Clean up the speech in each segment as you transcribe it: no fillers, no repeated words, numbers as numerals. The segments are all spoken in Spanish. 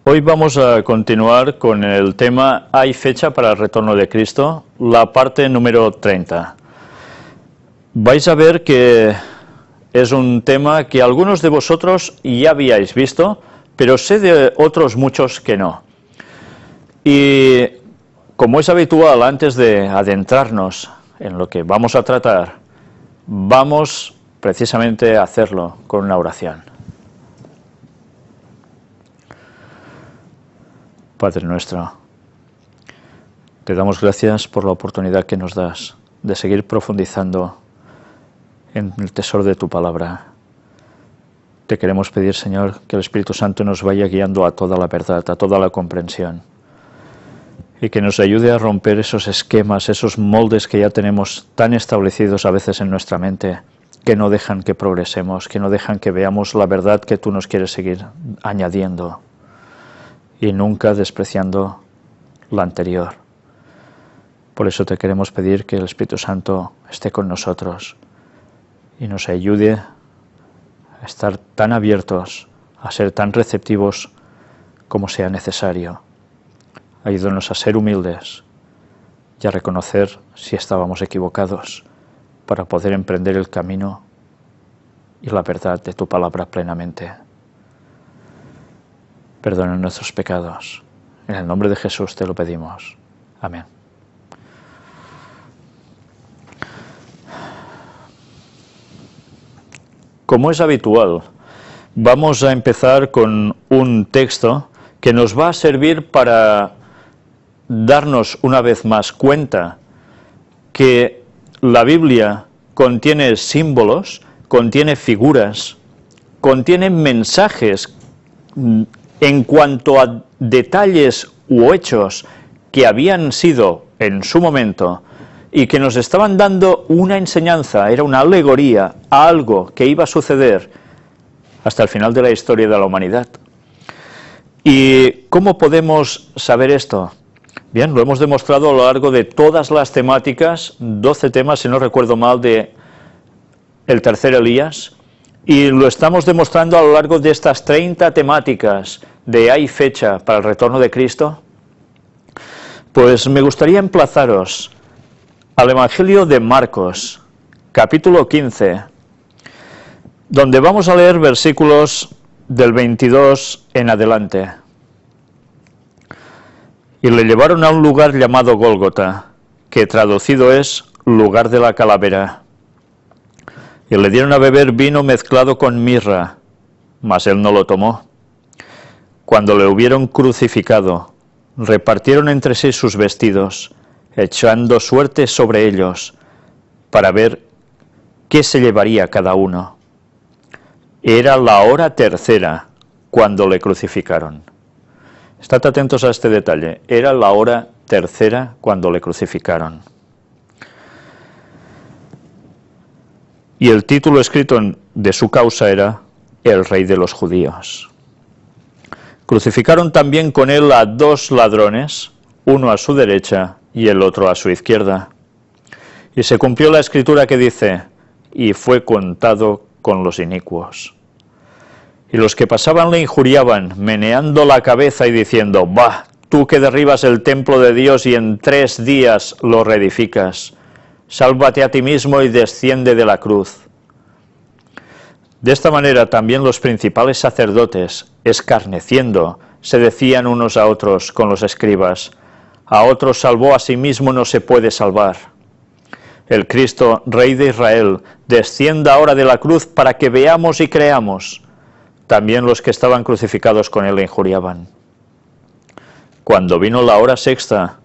Hoy vamos a continuar con el tema ¿Hay fecha para el retorno de Cristo? La parte número 30. Vais a ver que es un tema que algunos de vosotros ya habíais visto, pero sé de otros muchos que no. Y como es habitual, antes de adentrarnos en lo que vamos a tratar, vamos precisamente a hacerlo con una oración. Padre nuestro, te damos gracias por la oportunidad que nos das de seguir profundizando en el tesoro de tu palabra. Te queremos pedir, Señor, que el Espíritu Santo nos vaya guiando a toda la verdad, a toda la comprensión, y que nos ayude a romper esos esquemas, esos moldes que ya tenemos tan establecidos a veces en nuestra mente, que no dejan que progresemos, que no dejan que veamos la verdad que tú nos quieres seguir añadiendo, y nunca despreciando la anterior. Por eso te queremos pedir que el Espíritu Santo esté con nosotros y nos ayude a estar tan abiertos, a ser tan receptivos como sea necesario. Ayúdanos a ser humildes y a reconocer si estábamos equivocados para poder emprender el camino y la verdad de tu palabra plenamente. Perdona nuestros pecados. En el nombre de Jesús te lo pedimos. Amén. Como es habitual, vamos a empezar con un texto que nos va a servir para darnos una vez más cuenta que la Biblia contiene símbolos, contiene figuras, contiene mensajes en cuanto a detalles u hechos que habían sido en su momento y que nos estaban dando una enseñanza, era una alegoría a algo que iba a suceder hasta el final de la historia de la humanidad. ¿Y cómo podemos saber esto? Bien, lo hemos demostrado a lo largo de todas las temáticas, 12 temas, si no recuerdo mal, de el tercer Elías, y lo estamos demostrando a lo largo de estas 30 temáticas de ¿hay fecha para el retorno de Cristo? Pues me gustaría emplazaros al Evangelio de Marcos, capítulo 15, donde vamos a leer versículos del 22 en adelante. Y le llevaron a un lugar llamado Gólgota, que traducido es lugar de la calavera. Y le dieron a beber vino mezclado con mirra, mas él no lo tomó. Cuando le hubieron crucificado, repartieron entre sí sus vestidos, echando suertes sobre ellos, para ver qué se llevaría cada uno. Era la hora tercera cuando le crucificaron. Estad atentos a este detalle. Era la hora tercera cuando le crucificaron. Y el título escrito de su causa era El Rey de los Judíos. Crucificaron también con él a 2 ladrones, uno a su derecha y el otro a su izquierda. Y se cumplió la escritura que dice, y fue contado con los inicuos. Y los que pasaban le injuriaban, meneando la cabeza y diciendo, «Bah, tú que derribas el templo de Dios y en 3 días lo reedificas, sálvate a ti mismo y desciende de la cruz». De esta manera también los principales sacerdotes, escarneciendo, se decían unos a otros con los escribas, «A otros salvó, a sí mismo no se puede salvar. El Cristo, Rey de Israel, descienda ahora de la cruz para que veamos y creamos». También los que estaban crucificados con él le injuriaban. Cuando vino la hora sexta,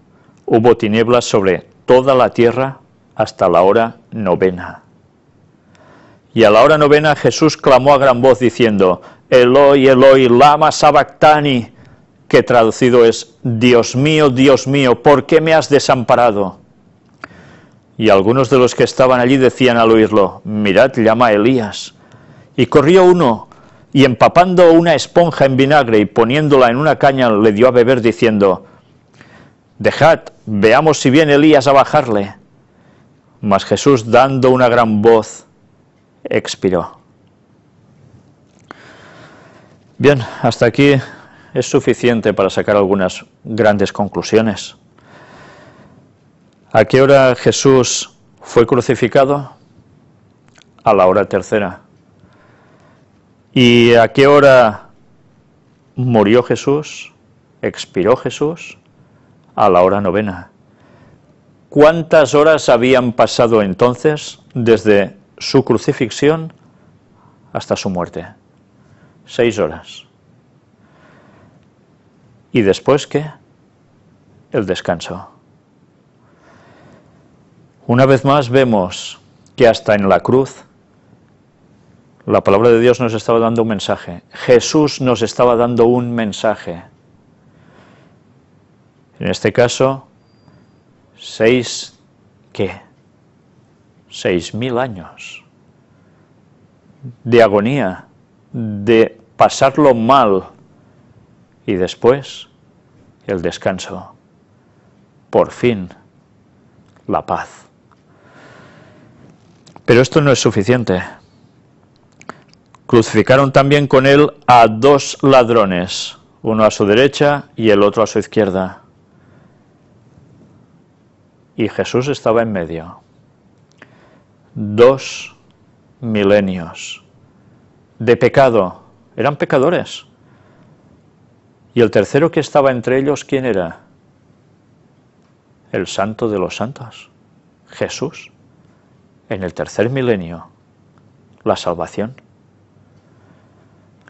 hubo tinieblas sobre toda la tierra hasta la hora novena. Y a la hora novena Jesús clamó a gran voz diciendo, «Eloi, Eloi, lama sabactani», que traducido es, Dios mío, ¿por qué me has desamparado?» Y algunos de los que estaban allí decían al oírlo, «Mirad, llama a Elías». Y corrió uno, y empapando una esponja en vinagre y poniéndola en una caña le dio a beber diciendo, «Dejad, veamos si viene Elías a bajarle». Mas Jesús, dando una gran voz, expiró. Bien, hasta aquí es suficiente para sacar algunas grandes conclusiones. ¿A qué hora Jesús fue crucificado? A la hora tercera. ¿Y a qué hora murió Jesús? ¿Expiró Jesús? A la hora novena. ¿Cuántas horas habían pasado entonces desde su crucifixión hasta su muerte? 6 horas. ¿Y después qué? El descanso. Una vez más vemos que hasta en la cruz la palabra de Dios nos estaba dando un mensaje. Jesús nos estaba dando un mensaje. En este caso, 6.000 años de agonía, de pasarlo mal, y después el descanso. Por fin, la paz. Pero esto no es suficiente. Crucificaron también con él a 2 ladrones, uno a su derecha y el otro a su izquierda. Y Jesús estaba en medio. 2 milenios de pecado. Eran pecadores. Y el tercero que estaba entre ellos, ¿quién era? El Santo de los Santos, Jesús. En el tercer milenio, la salvación,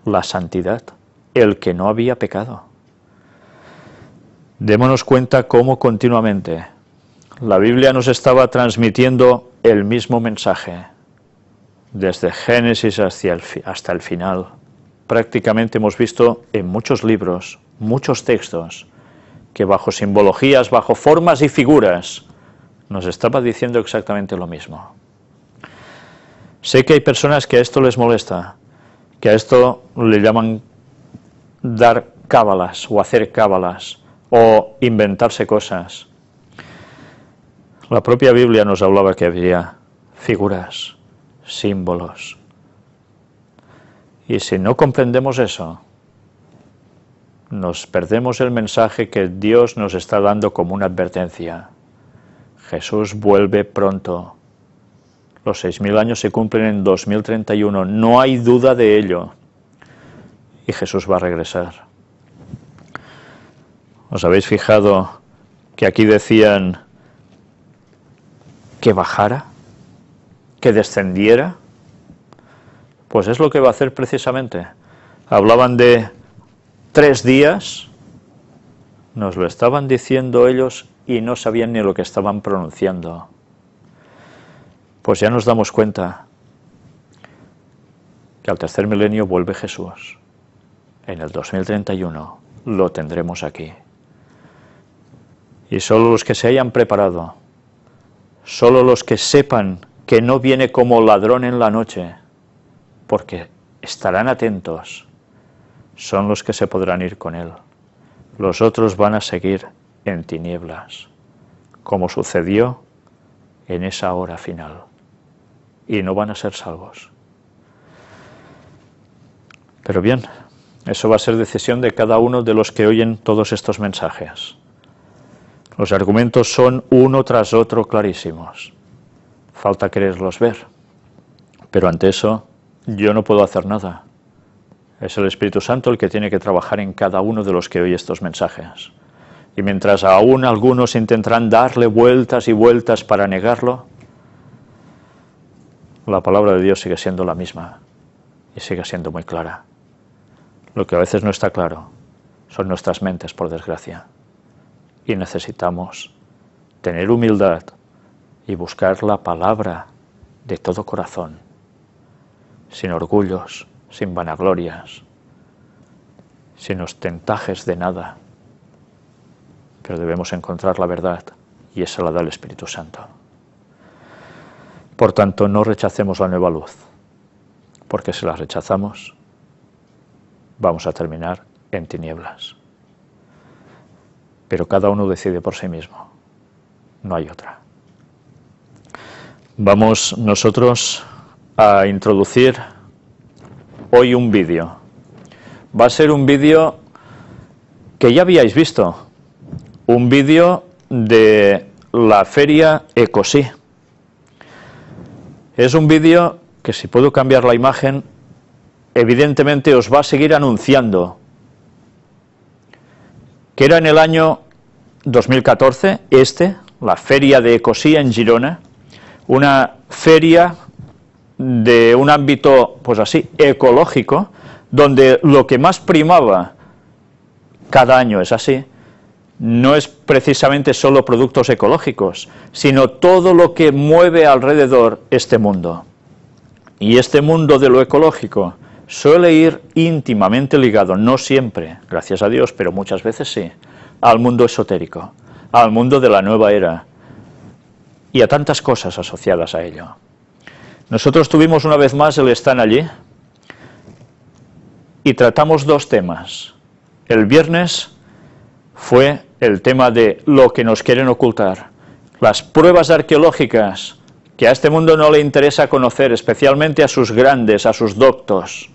la santidad, el que no había pecado. Démonos cuenta cómo continuamente la Biblia nos estaba transmitiendo el mismo mensaje, desde Génesis hasta el final. Prácticamente hemos visto en muchos libros, muchos textos, que bajo simbologías, bajo formas y figuras, nos estaba diciendo exactamente lo mismo. Sé que hay personas que a esto les molesta, que a esto le llaman dar cábalas o hacer cábalas o inventarse cosas. La propia Biblia nos hablaba que había figuras, símbolos. Y si no comprendemos eso, nos perdemos el mensaje que Dios nos está dando como una advertencia. Jesús vuelve pronto. Los 6.000 años se cumplen en 2031, no hay duda de ello. Y Jesús va a regresar. ¿Os habéis fijado que aquí decían que bajara, que descendiera? Pues es lo que va a hacer precisamente. Hablaban de 3 días, nos lo estaban diciendo ellos y no sabían ni lo que estaban pronunciando. Pues ya nos damos cuenta que al tercer milenio vuelve Jesús. En el 2031 lo tendremos aquí. Y solo los que se hayan preparado, solo los que sepan que no viene como ladrón en la noche, porque estarán atentos, son los que se podrán ir con él. Los otros van a seguir en tinieblas, como sucedió en esa hora final, y no van a ser salvos. Pero bien, eso va a ser decisión de cada uno de los que oyen todos estos mensajes. Los argumentos son uno tras otro clarísimos. Falta quererlos ver. Pero ante eso, yo no puedo hacer nada. Es el Espíritu Santo el que tiene que trabajar en cada uno de los que oye estos mensajes. Y mientras aún algunos intentarán darle vueltas y vueltas para negarlo, la palabra de Dios sigue siendo la misma y sigue siendo muy clara. Lo que a veces no está claro son nuestras mentes, por desgracia. Y necesitamos tener humildad y buscar la palabra de todo corazón, sin orgullos, sin vanaglorias, sin ostentajes de nada. Pero debemos encontrar la verdad y esa la da el Espíritu Santo. Por tanto, no rechacemos la nueva luz, porque si la rechazamos, vamos a terminar en tinieblas. Pero cada uno decide por sí mismo, no hay otra. Vamos nosotros a introducir hoy un vídeo. Va a ser un vídeo que ya habíais visto, un vídeo de la feria Ecosí. Es un vídeo que, si puedo cambiar la imagen, evidentemente os va a seguir anunciando que era en el año 2014, la feria de Ecosí en Girona, una feria de un ámbito, pues así, ecológico, donde lo que más primaba, cada año es así, no es precisamente solo productos ecológicos, sino todo lo que mueve alrededor este mundo. Y este mundo de lo ecológico suele ir íntimamente ligado, no siempre, gracias a Dios, pero muchas veces sí, al mundo esotérico, al mundo de la nueva era y a tantas cosas asociadas a ello. Nosotros tuvimos una vez más el stand allí y tratamos dos temas. El viernes fue el tema de lo que nos quieren ocultar, las pruebas arqueológicas que a este mundo no le interesa conocer, especialmente a sus grandes, a sus doctos,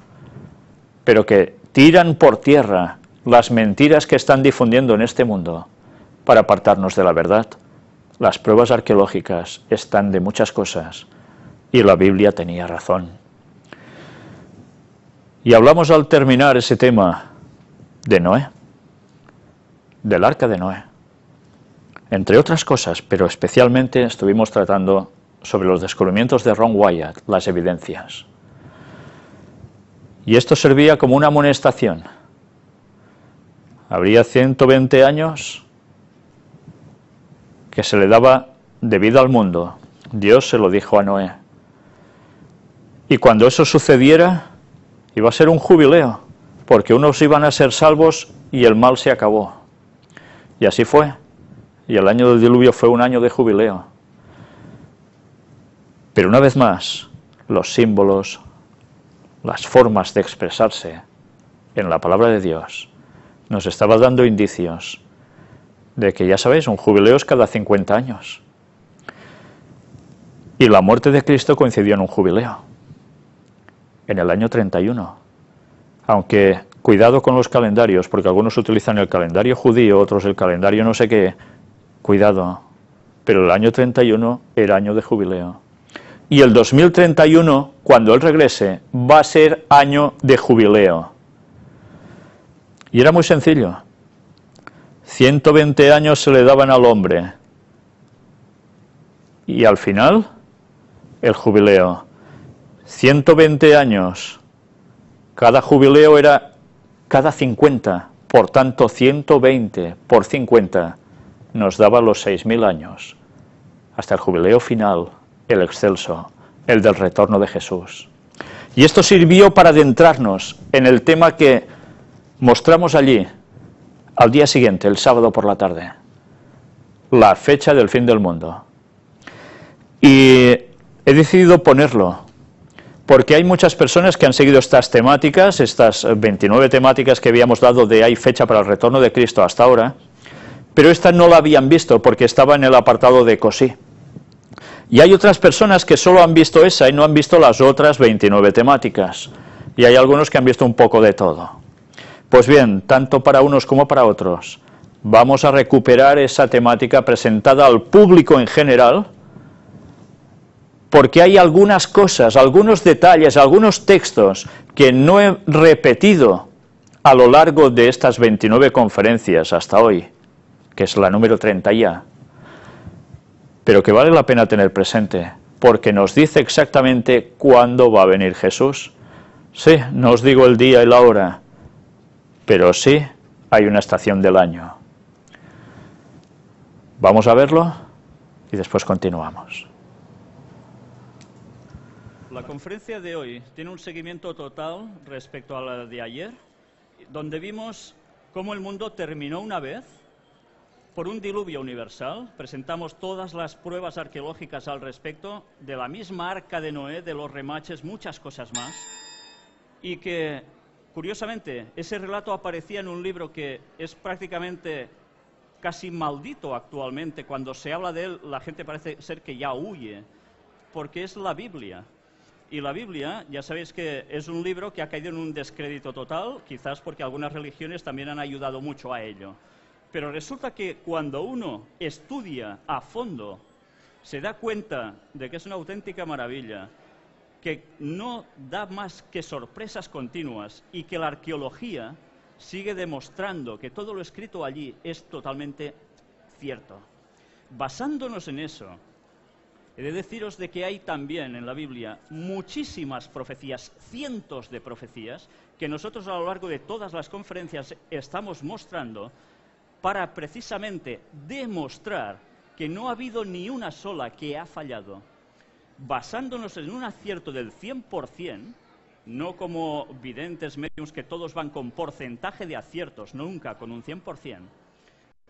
pero que tiran por tierra las mentiras que están difundiendo en este mundo para apartarnos de la verdad. Las pruebas arqueológicas están de muchas cosas y la Biblia tenía razón. Y hablamos al terminar ese tema de Noé, del arca de Noé, entre otras cosas, pero especialmente estuvimos tratando sobre los descubrimientos de Ron Wyatt, las evidencias. Y esto servía como una amonestación. Habría 120 años que se le daba de vida al mundo. Dios se lo dijo a Noé. Y cuando eso sucediera, iba a ser un jubileo, porque unos iban a ser salvos y el mal se acabó. Y así fue. Y el año del diluvio fue un año de jubileo. Pero una vez más, los símbolos, las formas de expresarse en la palabra de Dios, nos estaba dando indicios de que, ya sabéis, un jubileo es cada 50 años. Y la muerte de Cristo coincidió en un jubileo, en el año 31. Aunque, cuidado con los calendarios, porque algunos utilizan el calendario judío, otros el calendario no sé qué, cuidado, pero el año 31 era año de jubileo. Y el 2031, cuando Él regrese, va a ser año de jubileo. Y era muy sencillo. 120 años se le daban al hombre. Y al final, el jubileo. 120 años. Cada jubileo era cada 50. Por tanto, 120 por 50 nos daba los 6.000 años. Hasta el jubileo final, el excelso, el del retorno de Jesús. Y esto sirvió para adentrarnos en el tema que mostramos allí, al día siguiente, el sábado por la tarde, la fecha del fin del mundo. Y he decidido ponerlo, porque hay muchas personas que han seguido estas temáticas, estas 29 temáticas que habíamos dado de hay fecha para el retorno de Cristo hasta ahora, pero esta no la habían visto porque estaba en el apartado de Ecosí. Y hay otras personas que solo han visto esa y no han visto las otras 29 temáticas. Y hay algunos que han visto un poco de todo. Pues bien, tanto para unos como para otros, vamos a recuperar esa temática presentada al público en general, porque hay algunas cosas, algunos detalles, algunos textos que no he repetido a lo largo de estas 29 conferencias hasta hoy, que es la número 30 ya, pero que vale la pena tener presente, porque nos dice exactamente cuándo va a venir Jesús. Sí, no os digo el día y la hora, pero sí hay una estación del año. Vamos a verlo y después continuamos. La conferencia de hoy tiene un seguimiento total respecto a la de ayer, donde vimos cómo el mundo terminó una vez por un diluvio universal. Presentamos todas las pruebas arqueológicas al respecto, de la misma arca de Noé, de los remaches, muchas cosas más, y que, curiosamente, ese relato aparecía en un libro que es prácticamente casi maldito actualmente. Cuando se habla de él, la gente parece ser que ya huye, porque es la Biblia. Y la Biblia, ya sabéis que es un libro que ha caído en un descrédito total, quizás porque algunas religiones también han ayudado mucho a ello. Pero resulta que cuando uno estudia a fondo, se da cuenta de que es una auténtica maravilla, que no da más que sorpresas continuas y que la arqueología sigue demostrando que todo lo escrito allí es totalmente cierto. Basándonos en eso, he de deciros de que hay también en la Biblia muchísimas profecías, cientos de profecías, que nosotros a lo largo de todas las conferencias estamos mostrando para precisamente demostrar que no ha habido ni una sola que ha fallado. Basándonos en un acierto del 100%, no como videntes mediums que todos van con porcentaje de aciertos, nunca con un 100%,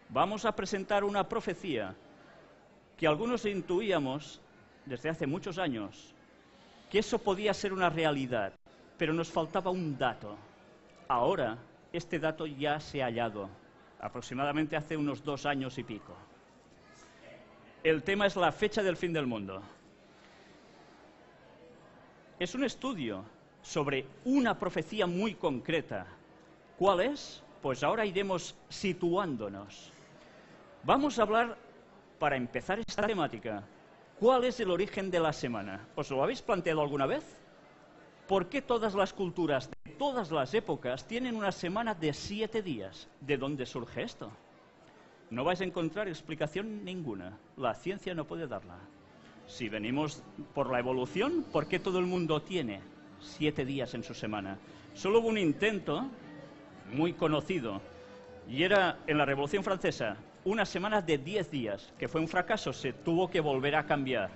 vamos a presentar una profecía que algunos intuíamos desde hace muchos años, que eso podía ser una realidad, pero nos faltaba un dato. Ahora, este dato ya se ha hallado, aproximadamente hace unos 2 años y pico. El tema es la fecha del fin del mundo. Es un estudio sobre una profecía muy concreta. ¿Cuál es? Pues ahora iremos situándonos. Vamos a hablar, para empezar esta temática, ¿cuál es el origen de la semana? ¿Os lo habéis planteado alguna vez? ¿Por qué todas las culturas de todas las épocas tienen una semana de 7 días? ¿De dónde surge esto? No vais a encontrar explicación ninguna. La ciencia no puede darla. Si venimos por la evolución, ¿por qué todo el mundo tiene 7 días en su semana? Solo hubo un intento muy conocido, y era en la Revolución Francesa, una semana de 10 días, que fue un fracaso, se tuvo que volver a cambiar.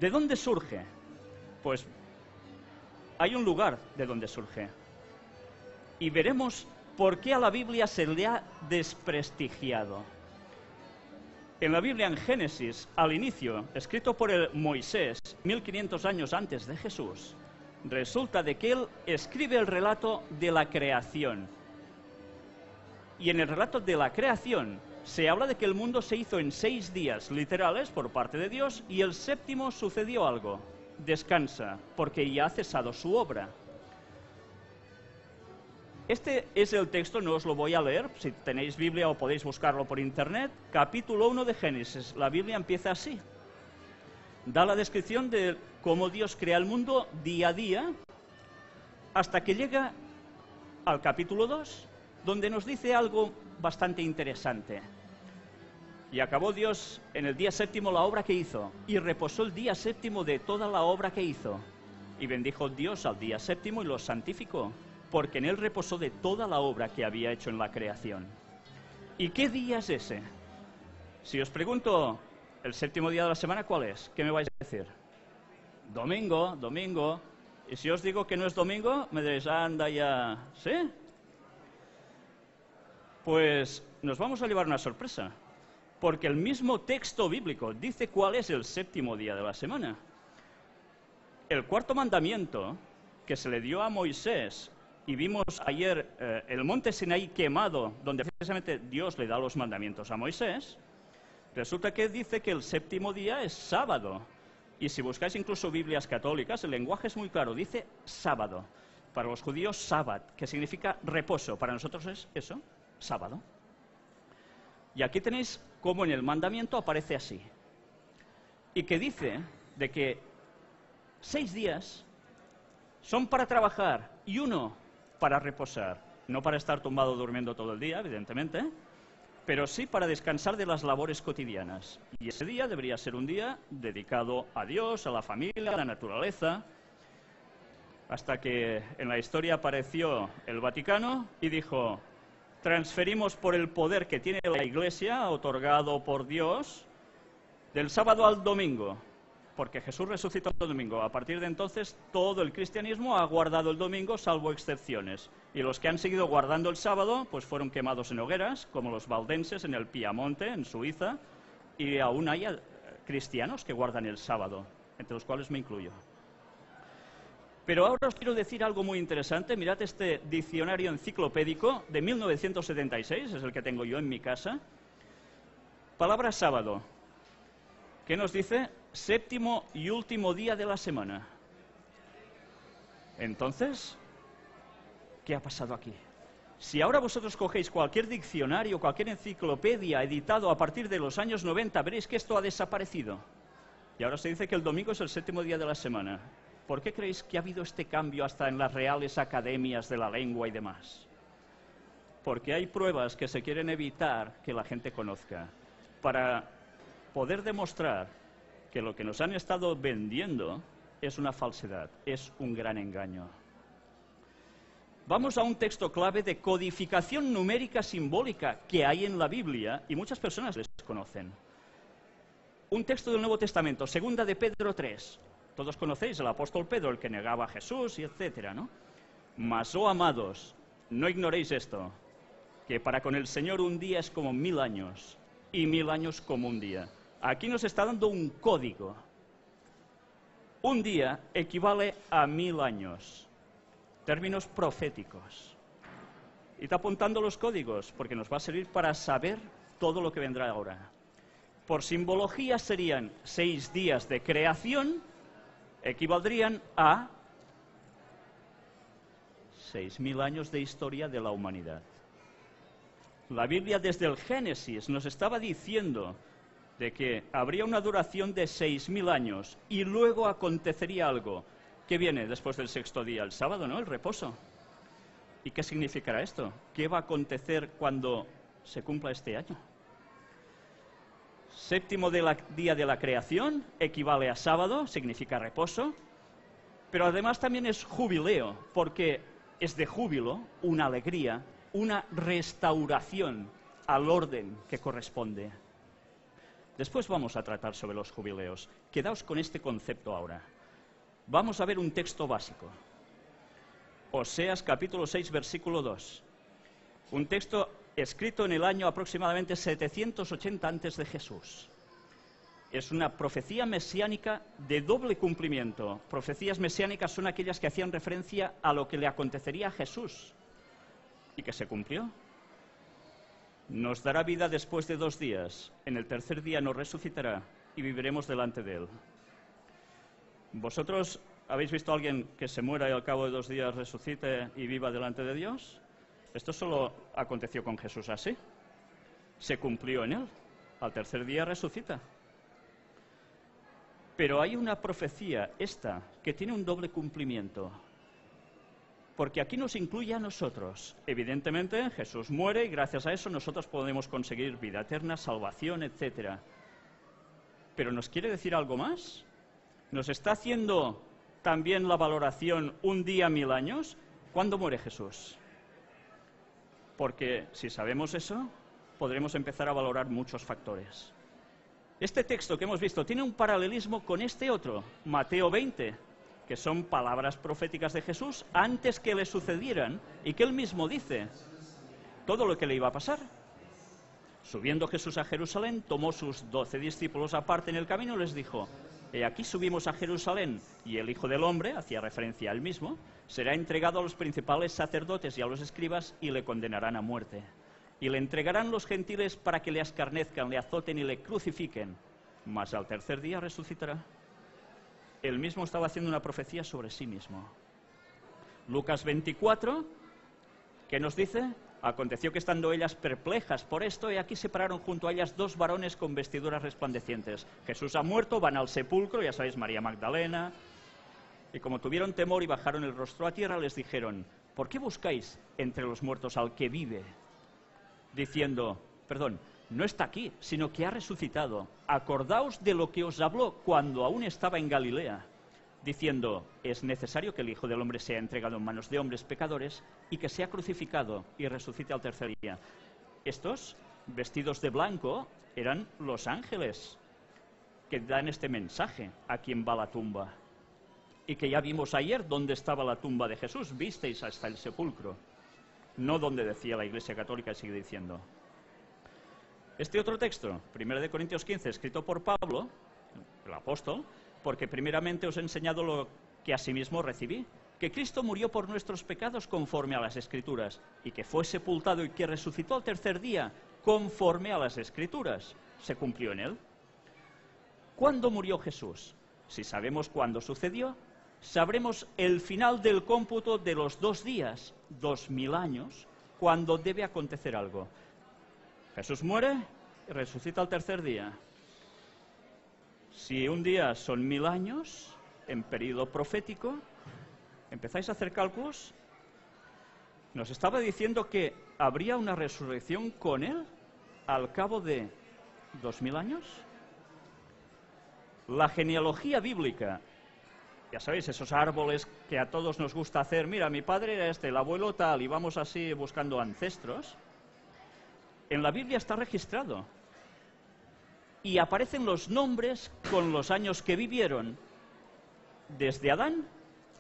¿De dónde surge? Pues hay un lugar de donde surge. Y veremos por qué a la Biblia se le ha desprestigiado. En la Biblia, en Génesis, al inicio, escrito por el Moisés, 1500 años antes de Jesús, resulta de que él escribe el relato de la creación. Y en el relato de la creación se habla de que el mundo se hizo en 6 días literales por parte de Dios, y el séptimo sucedió algo. Descansa, porque ya ha cesado su obra. Este es el texto, no os lo voy a leer, si tenéis Biblia o podéis buscarlo por internet, capítulo 1 de Génesis. La Biblia empieza así. Da la descripción de cómo Dios crea el mundo día a día, hasta que llega al capítulo 2, donde nos dice algo bastante interesante. Y acabó Dios en el día séptimo la obra que hizo, y reposó el día séptimo de toda la obra que hizo. Y bendijo Dios al día séptimo y lo santificó, porque en él reposó de toda la obra que había hecho en la creación. ¿Y qué día es ese? Si os pregunto, el séptimo día de la semana, ¿cuál es? ¿Qué me vais a decir? Domingo, domingo. Y si os digo que no es domingo, me diréis, anda ya, ¿sí? Pues nos vamos a llevar una sorpresa, porque el mismo texto bíblico dice cuál es el séptimo día de la semana. El cuarto mandamiento que se le dio a Moisés, y vimos ayer el monte Sinaí quemado, donde precisamente Dios le da los mandamientos a Moisés, resulta que dice que el séptimo día es sábado. Y si buscáis incluso Biblias católicas, el lenguaje es muy claro, dice sábado. Para los judíos, sábat, que significa reposo. Para nosotros es eso, sábado. Y aquí tenéis cómo en el mandamiento aparece así. Y que dice de que 6 días son para trabajar y 1 para reposar. No para estar tumbado durmiendo todo el día, evidentemente, pero sí para descansar de las labores cotidianas. Y ese día debería ser un día dedicado a Dios, a la familia, a la naturaleza, hasta que en la historia apareció el Vaticano y dijo: transferimos por el poder que tiene la Iglesia, otorgado por Dios, del sábado al domingo, porque Jesús resucitó el domingo. A partir de entonces, todo el cristianismo ha guardado el domingo, salvo excepciones. Y los que han seguido guardando el sábado, pues fueron quemados en hogueras, como los valdenses en el Piamonte, en Suiza, y aún hay cristianos que guardan el sábado, entre los cuales me incluyo. Pero ahora os quiero decir algo muy interesante. Mirad este diccionario enciclopédico de 1976, es el que tengo yo en mi casa. Palabra sábado. ¿Qué nos dice? Séptimo y último día de la semana. Entonces, ¿qué ha pasado aquí? Si ahora vosotros cogéis cualquier diccionario, cualquier enciclopedia editado a partir de los años 90, veréis que esto ha desaparecido. Y ahora se dice que el domingo es el 7º día de la semana. ¿Por qué creéis que ha habido este cambio hasta en las reales academias de la lengua y demás? Porque hay pruebas que se quieren evitar que la gente conozca, para poder demostrar que lo que nos han estado vendiendo es una falsedad, es un gran engaño. Vamos a un texto clave de codificación numérica simbólica que hay en la Biblia y muchas personas les conocen. Un texto del Nuevo Testamento, 2 de Pedro 3. Todos conocéis el apóstol Pedro, el que negaba a Jesús y etcétera, ¿no? Mas, oh amados, no ignoréis esto, que para con el Señor un día es como 1000 años, y 1000 años como un día. Aquí nos está dando un código. Un día equivale a 1000 años. Términos proféticos. Y está apuntando los códigos, porque nos va a servir para saber todo lo que vendrá ahora. Por simbología serían 6 días de creación, equivaldrían a 6000 años de historia de la humanidad. La Biblia desde el Génesis nos estaba diciendo de que habría una duración de 6000 años y luego acontecería algo. ¿Qué viene después del 6º día? El sábado, ¿no? El reposo. ¿Y qué significará esto? ¿Qué va a acontecer cuando se cumpla este año? 7º día de la creación equivale a sábado, significa reposo, pero además también es jubileo, porque es de júbilo, una alegría, una restauración al orden que corresponde. Después vamos a tratar sobre los jubileos. Quedaos con este concepto ahora. Vamos a ver un texto básico. Oseas capítulo 6, versículo 2. Un texto escrito en el año aproximadamente 780 antes de Jesús. Es una profecía mesiánica de doble cumplimiento. Profecías mesiánicas son aquellas que hacían referencia a lo que le acontecería a Jesús y que se cumplió. Nos dará vida después de 2 días. En el 3er día nos resucitará y viviremos delante de Él. ¿Vosotros habéis visto a alguien que se muera y al cabo de 2 días resucite y viva delante de Dios? Esto solo aconteció con Jesús así. Se cumplió en Él. Al 3er día resucita. Pero hay una profecía, esta, que tiene un doble cumplimiento. Porque aquí nos incluye a nosotros. Evidentemente, Jesús muere y gracias a eso nosotros podemos conseguir vida eterna, salvación, etc. Pero ¿nos quiere decir algo más? ¿Nos está haciendo también la valoración un día 1000 años? ¿Cuándo muere Jesús? Porque si sabemos eso, podremos empezar a valorar muchos factores. Este texto que hemos visto tiene un paralelismo con este otro, Mateo 20, que son palabras proféticas de Jesús antes que le sucedieran y que él mismo dice todo lo que le iba a pasar. Subiendo Jesús a Jerusalén, tomó sus 12 discípulos aparte en el camino y les dijo: He aquí subimos a Jerusalén, y el Hijo del Hombre, hacía referencia a él mismo, será entregado a los principales sacerdotes y a los escribas y le condenarán a muerte. Y le entregarán los gentiles para que le escarnezcan, le azoten y le crucifiquen, mas al 3er día resucitará. Él mismo estaba haciendo una profecía sobre sí mismo. Lucas 24, ¿qué nos dice? Aconteció que estando ellas perplejas por esto, y aquí se pararon junto a ellas 2 varones con vestiduras resplandecientes. Jesús ha muerto, van al sepulcro, ya sabéis, María Magdalena, y como tuvieron temor y bajaron el rostro a tierra, les dijeron: ¿por qué buscáis entre los muertos al que vive? Diciendo, no está aquí, sino que ha resucitado. Acordaos de lo que os habló cuando aún estaba en Galilea, diciendo: es necesario que el Hijo del Hombre sea entregado en manos de hombres pecadores y que sea crucificado y resucite al 3er día. Estos, vestidos de blanco, eran los ángeles que dan este mensaje a quien va a la tumba. Y que ya vimos ayer dónde estaba la tumba de Jesús, visteis hasta el sepulcro. No donde decía la Iglesia Católica, y sigue diciendo. Este otro texto, 1 Corintios 15, escrito por Pablo, el apóstol, porque primeramente os he enseñado lo que asimismo recibí, que Cristo murió por nuestros pecados conforme a las Escrituras, y que fue sepultado y que resucitó al 3er día conforme a las Escrituras. Se cumplió en él. ¿Cuándo murió Jesús? Si sabemos cuándo sucedió, sabremos el final del cómputo de los 2 días, 2000 años, cuando debe acontecer algo. Jesús muere y resucita al tercer día. Si un día son 1000 años, en periodo profético, ¿empezáis a hacer cálculos? Nos estaba diciendo que habría una resurrección con él al cabo de 2000 años. La genealogía bíblica, ya sabéis, esos árboles que a todos nos gusta hacer, mira, mi padre era este, el abuelo tal, y vamos así buscando ancestros, en la Biblia está registrado. Y aparecen los nombres con los años que vivieron, desde Adán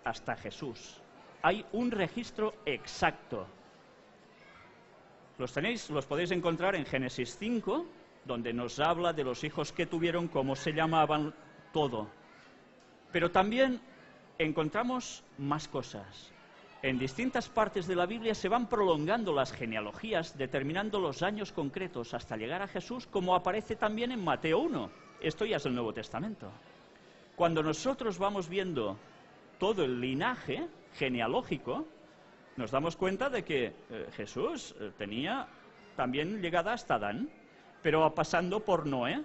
hasta Jesús. Hay un registro exacto. Los podéis encontrar en Génesis 5, donde nos habla de los hijos que tuvieron, cómo se llamaban, todo. Pero también encontramos más cosas. En distintas partes de la Biblia se van prolongando las genealogías, determinando los años concretos hasta llegar a Jesús, como aparece también en Mateo 1. Esto ya es el Nuevo Testamento. Cuando nosotros vamos viendo todo el linaje genealógico, nos damos cuenta de que Jesús tenía también llegada hasta Adán, pero pasando por Noé,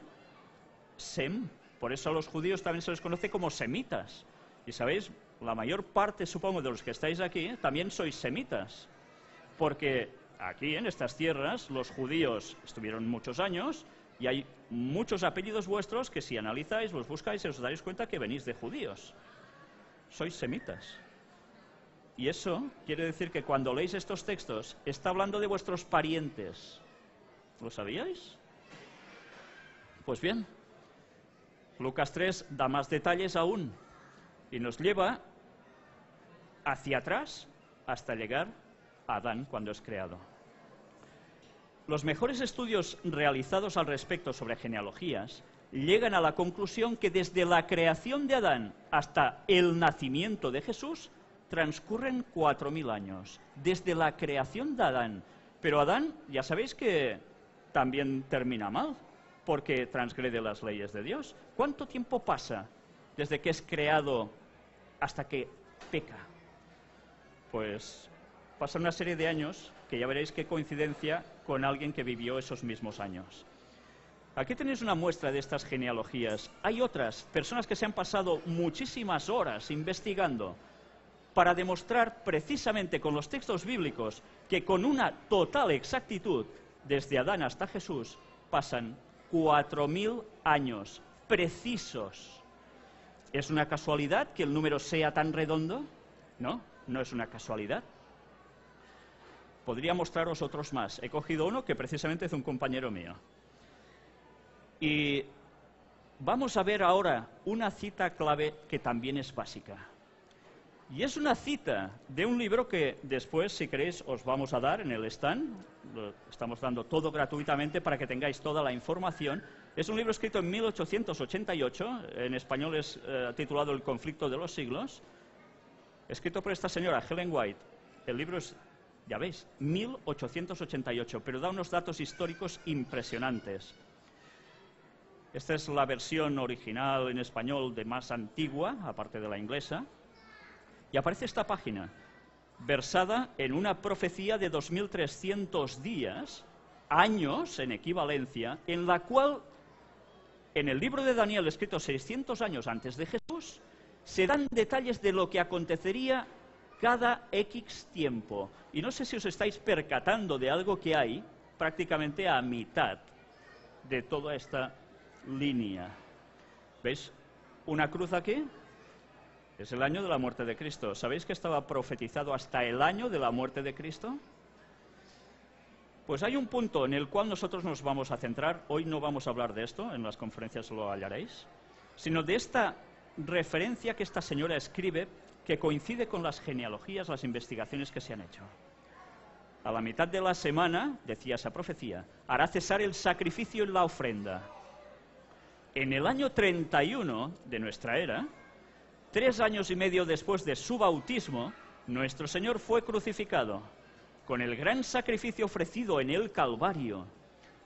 Sem. Por eso a los judíos también se les conoce como semitas. Y sabéis, la mayor parte, supongo, de los que estáis aquí, también sois semitas. Porque aquí, en estas tierras, los judíos estuvieron muchos años y hay muchos apellidos vuestros que si analizáis, los buscáis, os daréis cuenta que venís de judíos. Sois semitas. Y eso quiere decir que cuando leéis estos textos, está hablando de vuestros parientes. ¿Lo sabíais? Pues bien, Lucas 3 da más detalles aún y nos lleva hacia atrás hasta llegar a Adán cuando es creado. Los mejores estudios realizados al respecto sobre genealogías llegan a la conclusión que desde la creación de Adán hasta el nacimiento de Jesús transcurren 4000 años. Desde la creación de Adán. Pero Adán, ya sabéis que también termina mal, porque transgrede las leyes de Dios. ¿Cuánto tiempo pasa desde que es creado hasta que peca? Pues pasa una serie de años que ya veréis qué coincidencia con alguien que vivió esos mismos años. Aquí tenéis una muestra de estas genealogías. Hay otras personas que se han pasado muchísimas horas investigando para demostrar precisamente con los textos bíblicos que con una total exactitud, desde Adán hasta Jesús, pasan 4000 años precisos. ¿Es una casualidad que el número sea tan redondo? No, no es una casualidad. Podría mostraros otros más. He cogido uno que precisamente es un compañero mío. Y vamos a ver ahora una cita clave que también es básica. Y es una cita de un libro que después, si queréis, os vamos a dar en el stand. Lo estamos dando todo gratuitamente para que tengáis toda la información. Es un libro escrito en 1888, en español es titulado El conflicto de los siglos, escrito por esta señora, Ellen White. El libro es, ya veis, 1888, pero da unos datos históricos impresionantes. Esta es la versión original en español de más antigua, aparte de la inglesa. Y aparece esta página, versada en una profecía de 2300 días, años en equivalencia, en la cual, en el libro de Daniel, escrito 600 años antes de Jesús, se dan detalles de lo que acontecería cada X tiempo. Y no sé si os estáis percatando de algo que hay prácticamente a mitad de toda esta línea. ¿Veis una cruz aquí? Es el año de la muerte de Cristo. ¿Sabéis que estaba profetizado hasta el año de la muerte de Cristo? Pues hay un punto en el cual nosotros nos vamos a centrar. Hoy no vamos a hablar de esto, en las conferencias lo hallaréis, sino de esta referencia que esta señora escribe que coincide con las genealogías, las investigaciones que se han hecho. A la mitad de la semana, decía esa profecía, hará cesar el sacrificio y la ofrenda. En el año 31 de nuestra era, 3 años y medio después de su bautismo, nuestro Señor fue crucificado. Con el gran sacrificio ofrecido en el Calvario,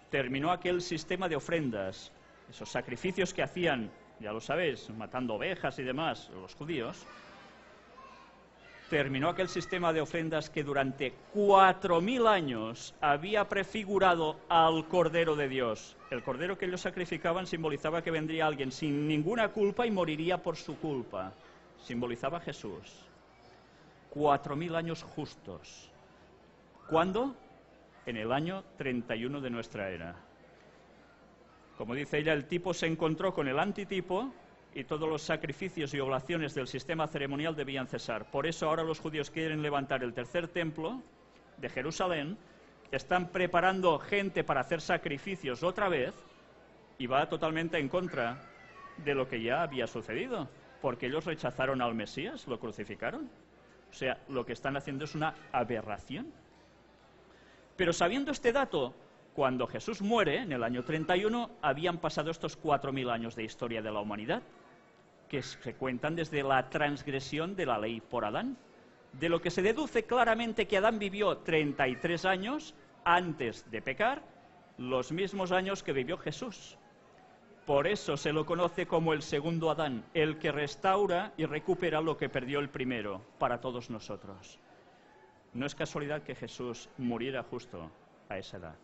terminó aquel sistema de ofrendas, esos sacrificios que hacían, ya lo sabéis, matando ovejas y demás, los judíos, terminó aquel sistema de ofrendas que durante 4000 años había prefigurado al Cordero de Dios. El Cordero que ellos sacrificaban simbolizaba que vendría alguien sin ninguna culpa y moriría por su culpa. Simbolizaba a Jesús. 4000 años justos. ¿Cuándo? En el año 31 de nuestra era. Como dice ella, el tipo se encontró con el antitipo y todos los sacrificios y oblaciones del sistema ceremonial debían cesar. Por eso ahora los judíos quieren levantar el tercer templo de Jerusalén, están preparando gente para hacer sacrificios otra vez y va totalmente en contra de lo que ya había sucedido, porque ellos rechazaron al Mesías, lo crucificaron. O sea, lo que están haciendo es una aberración. Pero sabiendo este dato, cuando Jesús muere, en el año 31, habían pasado estos 4000 años de historia de la humanidad, que se cuentan desde la transgresión de la ley por Adán, de lo que se deduce claramente que Adán vivió 33 años antes de pecar, los mismos años que vivió Jesús. Por eso se lo conoce como el segundo Adán, el que restaura y recupera lo que perdió el primero para todos nosotros. No es casualidad que Jesús muriera justo a esa edad.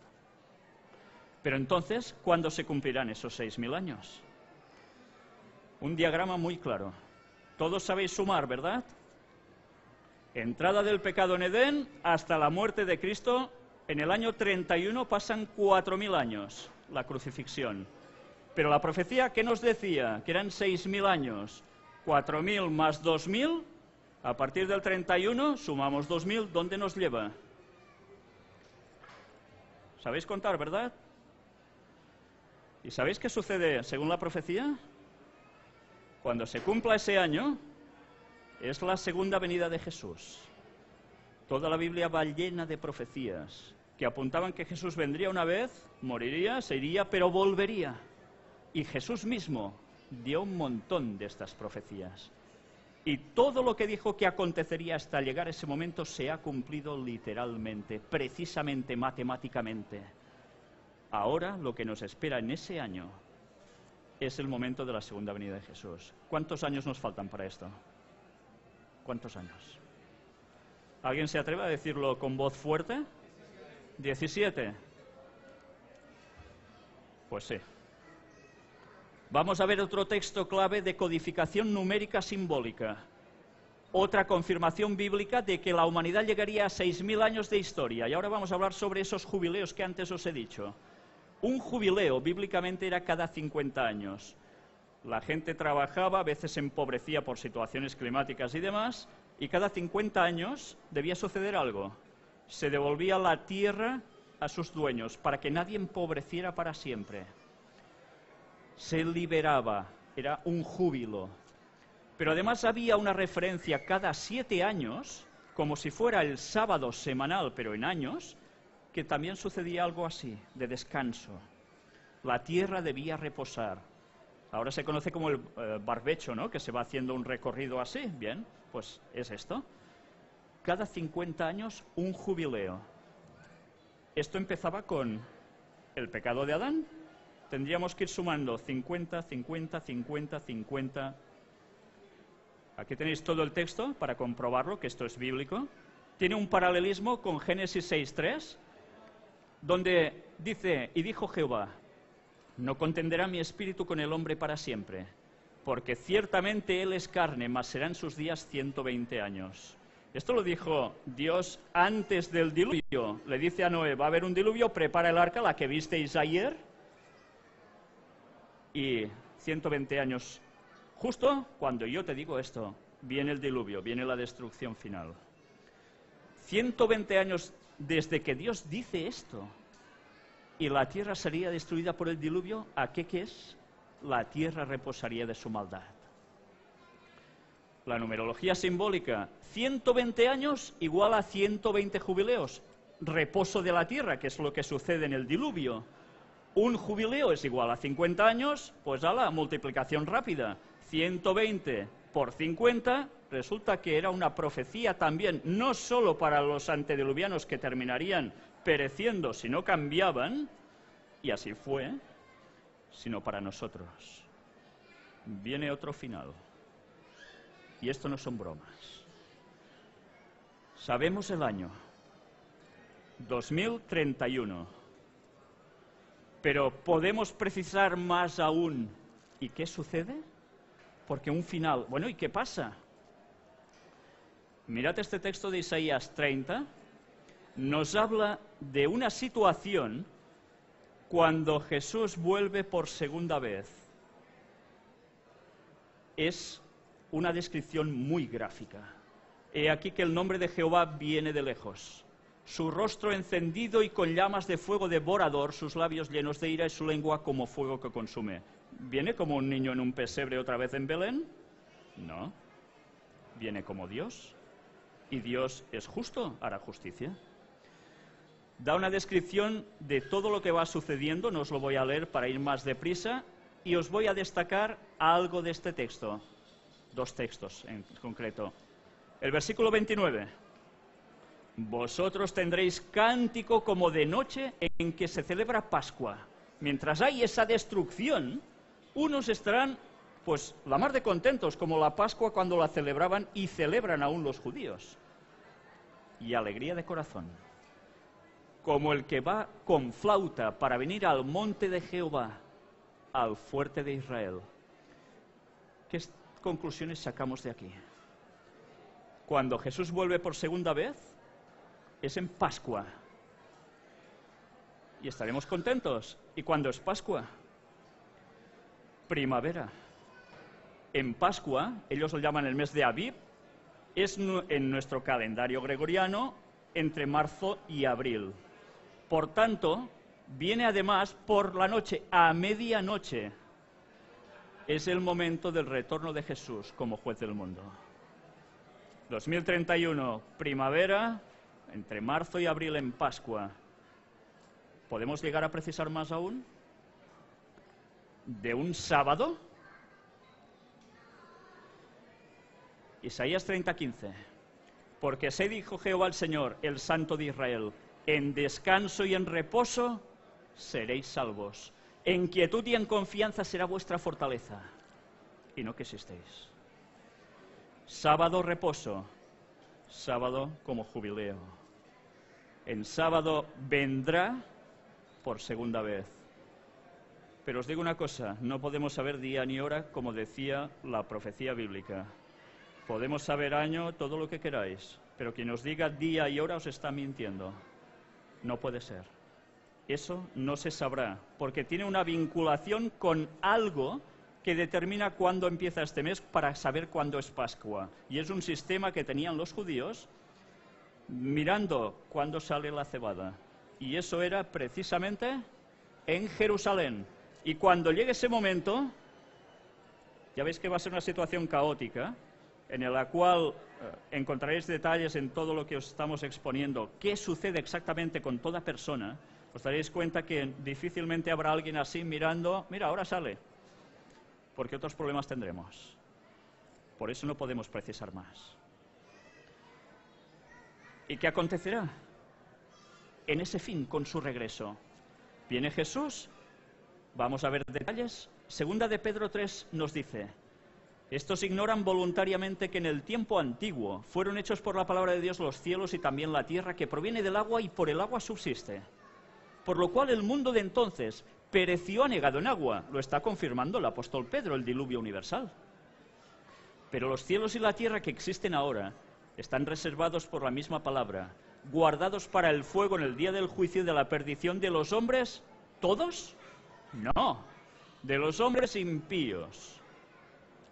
Pero entonces, ¿cuándo se cumplirán esos 6000 años? Un diagrama muy claro. Todos sabéis sumar, ¿verdad? Entrada del pecado en Edén hasta la muerte de Cristo. En el año 31 pasan 4000 años, la crucifixión. Pero la profecía, ¿qué nos decía? Que eran 6000 años. 4000 más 2000, a partir del 31 sumamos 2000, ¿dónde nos lleva? ¿Sabéis contar, verdad? ¿Y sabéis qué sucede según la profecía? Cuando se cumpla ese año, es la segunda venida de Jesús. Toda la Biblia va llena de profecías que apuntaban que Jesús vendría una vez, moriría, se iría, pero volvería. Y Jesús mismo dio un montón de estas profecías. Y todo lo que dijo que acontecería hasta llegar a ese momento se ha cumplido literalmente, precisamente matemáticamente. Ahora lo que nos espera en ese año es el momento de la segunda venida de Jesús. ¿Cuántos años nos faltan para esto? ¿Cuántos años? ¿Alguien se atreve a decirlo con voz fuerte? 17. Pues sí. Vamos a ver otro texto clave de codificación numérica simbólica. Otra confirmación bíblica de que la humanidad llegaría a 6000 años de historia. Y ahora vamos a hablar sobre esos jubileos que antes os he dicho. Un jubileo bíblicamente era cada 50 años. La gente trabajaba, a veces se empobrecía por situaciones climáticas y demás, y cada 50 años debía suceder algo. Se devolvía la tierra a sus dueños para que nadie empobreciera para siempre. Se liberaba, era un júbilo. Pero además había una referencia cada 7 años, como si fuera el sábado semanal, pero en años, que también sucedía algo así, de descanso. La tierra debía reposar. Ahora se conoce como el barbecho, ¿no? Que se va haciendo un recorrido así. Bien, pues es esto. Cada 50 años un jubileo. Esto empezaba con el pecado de Adán. Tendríamos que ir sumando 50, 50, 50, 50. Aquí tenéis todo el texto para comprobarlo, que esto es bíblico. Tiene un paralelismo con Génesis 6:3, donde dice, y dijo Jehová, no contenderá mi espíritu con el hombre para siempre, porque ciertamente él es carne, mas serán sus días 120 años. Esto lo dijo Dios antes del diluvio. Le dice a Noé, va a haber un diluvio, prepara el arca, la que visteis ayer, y 120 años, justo cuando yo te digo esto, viene el diluvio, viene la destrucción final. 120 años desde que Dios dice esto, y la tierra sería destruida por el diluvio, ¿a qué es? La tierra reposaría de su maldad. La numerología simbólica, 120 años igual a 120 jubileos, reposo de la tierra, que es lo que sucede en el diluvio. Un jubileo es igual a 50 años, pues a la multiplicación rápida, 120 por 50, resulta que era una profecía también, no solo para los antediluvianos que terminarían pereciendo si no cambiaban, y así fue, sino para nosotros. Viene otro final. Y esto no son bromas. Sabemos el año, 2031, pero ¿podemos precisar más aún? ¿Y qué sucede? Porque un final... Bueno, ¿y qué pasa? Mirad este texto de Isaías 30, nos habla de una situación cuando Jesús vuelve por segunda vez. Es una descripción muy gráfica. He aquí que el nombre de Jehová viene de lejos. Su rostro encendido y con llamas de fuego devorador, sus labios llenos de ira y su lengua como fuego que consume. ¿Viene como un niño en un pesebre otra vez en Belén? No. Viene como Dios. Y Dios es justo, hará justicia. Da una descripción de todo lo que va sucediendo, no os lo voy a leer para ir más deprisa, y os voy a destacar algo de este texto. Dos textos en concreto. El versículo 29. Vosotros tendréis cántico como de noche en que se celebra Pascua. Mientras hay esa destrucción, unos estarán, pues, la mar de contentos, como la Pascua cuando la celebraban y celebran aún los judíos. Y alegría de corazón. Como el que va con flauta para venir al monte de Jehová, al fuerte de Israel. ¿Qué conclusiones sacamos de aquí? Cuando Jesús vuelve por segunda vez, es en Pascua. Y estaremos contentos. ¿Y cuándo es Pascua? Primavera. En Pascua, ellos lo llaman el mes de Abib, es en nuestro calendario gregoriano entre marzo y abril. Por tanto, viene además por la noche, a medianoche. Es el momento del retorno de Jesús como juez del mundo. 2031, primavera, entre marzo y abril en Pascua. ¿Podemos llegar a precisar más aún? ¿De un sábado? Isaías 30:15. Porque así dijo Jehová el Señor, el Santo de Israel, en descanso y en reposo seréis salvos. En quietud y en confianza será vuestra fortaleza. Y no quisistéis. Sábado, reposo. Sábado como jubileo. En sábado vendrá por segunda vez. Pero os digo una cosa, no podemos saber día ni hora, como decía la profecía bíblica. Podemos saber año, todo lo que queráis, pero quien os diga día y hora os está mintiendo. No puede ser. Eso no se sabrá, porque tiene una vinculación con algo que determina cuándo empieza este mes para saber cuándo es Pascua. Y es un sistema que tenían los judíos mirando cuándo sale la cebada. Y eso era precisamente en Jerusalén. Y cuando llegue ese momento, ya veis que va a ser una situación caótica, en la cual encontraréis detalles en todo lo que os estamos exponiendo, qué sucede exactamente con toda persona, os daréis cuenta que difícilmente habrá alguien así mirando, mira, ahora sale, porque otros problemas tendremos. Por eso no podemos precisar más. ¿Y qué acontecerá en ese fin con su regreso? Viene Jesús, vamos a ver detalles. Segunda de Pedro 3 nos dice: estos ignoran voluntariamente que en el tiempo antiguo fueron hechos por la palabra de Dios los cielos y también la tierra, que proviene del agua y por el agua subsiste. Por lo cual el mundo de entonces pereció anegado en agua. Lo está confirmando el apóstol Pedro, el diluvio universal. Pero los cielos y la tierra que existen ahora están reservados por la misma palabra, guardados para el fuego en el día del juicio y de la perdición de los hombres, ¿todos? No, de los hombres impíos.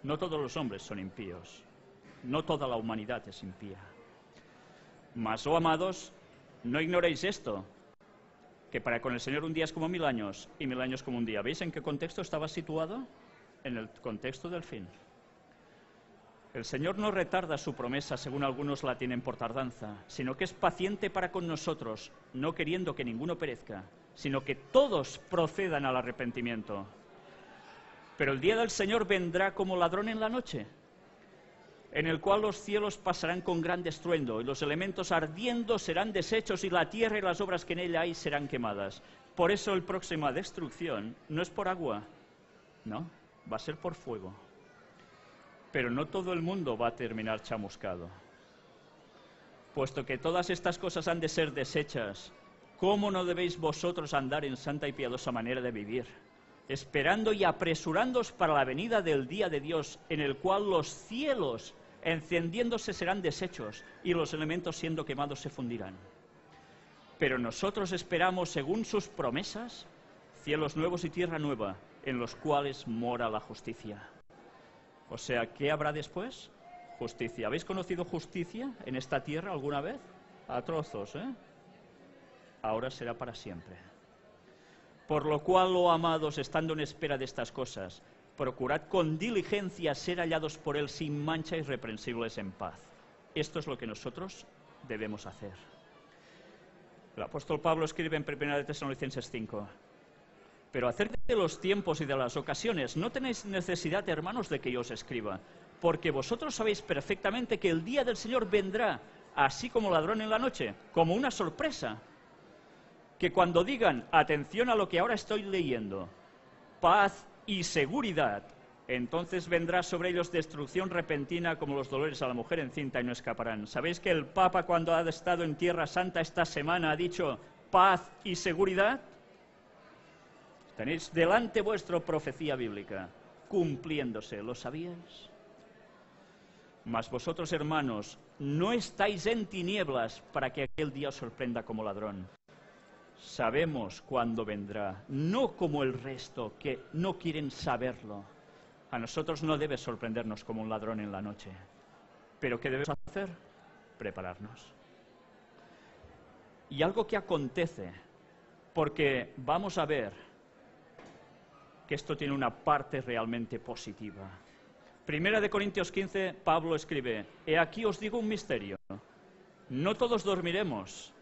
No todos los hombres son impíos, no toda la humanidad es impía. Mas, oh amados, no ignoréis esto, que para con el Señor un día es como 1000 años y 1000 años como un día. ¿Veis en qué contexto estaba situado? En el contexto del fin. El Señor no retarda su promesa, según algunos la tienen por tardanza, sino que es paciente para con nosotros, no queriendo que ninguno perezca, sino que todos procedan al arrepentimiento. Pero el día del Señor vendrá como ladrón en la noche, en el cual los cielos pasarán con gran estruendo, y los elementos ardiendo serán deshechos, y la tierra y las obras que en ella hay serán quemadas. Por eso la próxima destrucción no es por agua, no, va a ser por fuego. Pero no todo el mundo va a terminar chamuscado. Puesto que todas estas cosas han de ser deshechas, ¿cómo no debéis vosotros andar en santa y piadosa manera de vivir, esperando y apresurándoos para la venida del día de Dios, en el cual los cielos encendiéndose serán deshechos y los elementos siendo quemados se fundirán? Pero nosotros esperamos, según sus promesas, cielos nuevos y tierra nueva, en los cuales mora la justicia. O sea, ¿qué habrá después? Justicia. ¿Habéis conocido justicia en esta tierra alguna vez? A trozos, ¿eh? Ahora será para siempre. Por lo cual, oh amados, estando en espera de estas cosas, procurad con diligencia ser hallados por Él sin mancha y irreprensibles en paz. Esto es lo que nosotros debemos hacer. El apóstol Pablo escribe en 1 Tesalonicenses 5. Pero acerca de los tiempos y de las ocasiones, no tenéis necesidad, hermanos, de que yo os escriba, porque vosotros sabéis perfectamente que el día del Señor vendrá, así como ladrón en la noche, como una sorpresa. Que cuando digan, atención a lo que ahora estoy leyendo, paz y seguridad, entonces vendrá sobre ellos destrucción repentina como los dolores a la mujer encinta y no escaparán. ¿Sabéis que el Papa, cuando ha estado en Tierra Santa esta semana, ha dicho paz y seguridad? Tenéis delante vuestro profecía bíblica, cumpliéndose, ¿lo sabíais? Mas vosotros, hermanos, no estáis en tinieblas para que aquel día os sorprenda como ladrón. Sabemos cuándo vendrá, no como el resto que no quieren saberlo. A nosotros no debe sorprendernos como un ladrón en la noche. ¿Pero qué debemos hacer? Prepararnos. Y algo que acontece, porque vamos a ver que esto tiene una parte realmente positiva. Primera de Corintios 15, Pablo escribe, he aquí os digo un misterio, no todos dormiremos,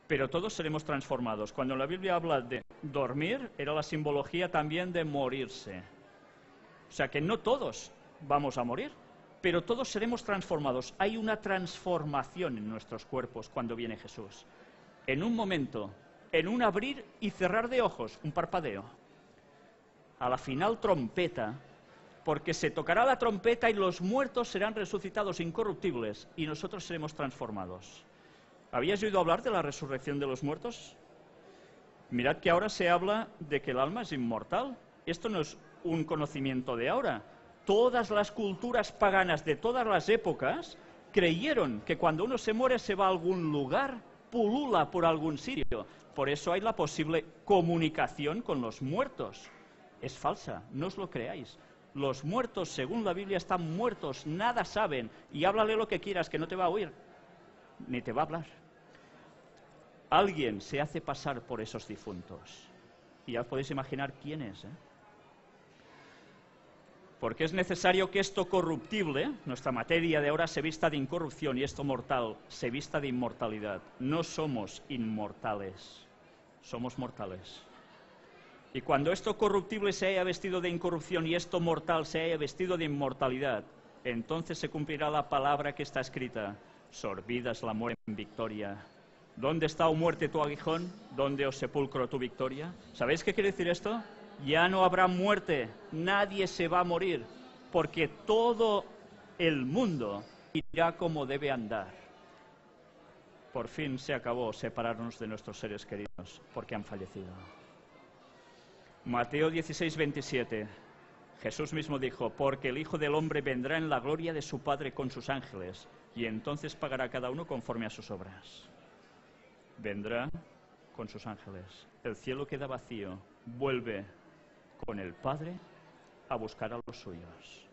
pero todos seremos transformados. Cuando la Biblia habla de dormir, era la simbología también de morirse. O sea que no todos vamos a morir, pero todos seremos transformados. Hay una transformación en nuestros cuerpos cuando viene Jesús. En un momento, en un abrir y cerrar de ojos, un parpadeo. A la final trompeta, porque se tocará la trompeta y los muertos serán resucitados incorruptibles y nosotros seremos transformados. ¿Habíais oído hablar de la resurrección de los muertos? Mirad que ahora se habla de que el alma es inmortal. Esto no es un conocimiento de ahora. Todas las culturas paganas de todas las épocas creyeron que cuando uno se muere se va a algún lugar, pulula por algún sitio. Por eso hay la posible comunicación con los muertos. Es falsa, no os lo creáis. Los muertos, según la Biblia, están muertos, nada saben. Y háblale lo que quieras, que no te va a oír, ni te va a hablar. Alguien se hace pasar por esos difuntos. Y ya os podéis imaginar quién es, ¿eh? Porque es necesario que esto corruptible, nuestra materia de ahora, se vista de incorrupción y esto mortal se vista de inmortalidad. No somos inmortales, somos mortales. Y cuando esto corruptible se haya vestido de incorrupción y esto mortal se haya vestido de inmortalidad, entonces se cumplirá la palabra que está escrita, sorbidas la muerte en victoria. ¿Dónde está, oh muerte, tu aguijón? ¿Dónde, oh sepulcro, tu victoria? ¿Sabéis qué quiere decir esto? Ya no habrá muerte, nadie se va a morir, porque todo el mundo irá como debe andar. Por fin se acabó separarnos de nuestros seres queridos, porque han fallecido. Mateo 16, 27. Jesús mismo dijo, porque el Hijo del Hombre vendrá en la gloria de su Padre con sus ángeles, y entonces pagará cada uno conforme a sus obras. Vendrá con sus ángeles. El cielo queda vacío, vuelve con el Padre a buscar a los suyos.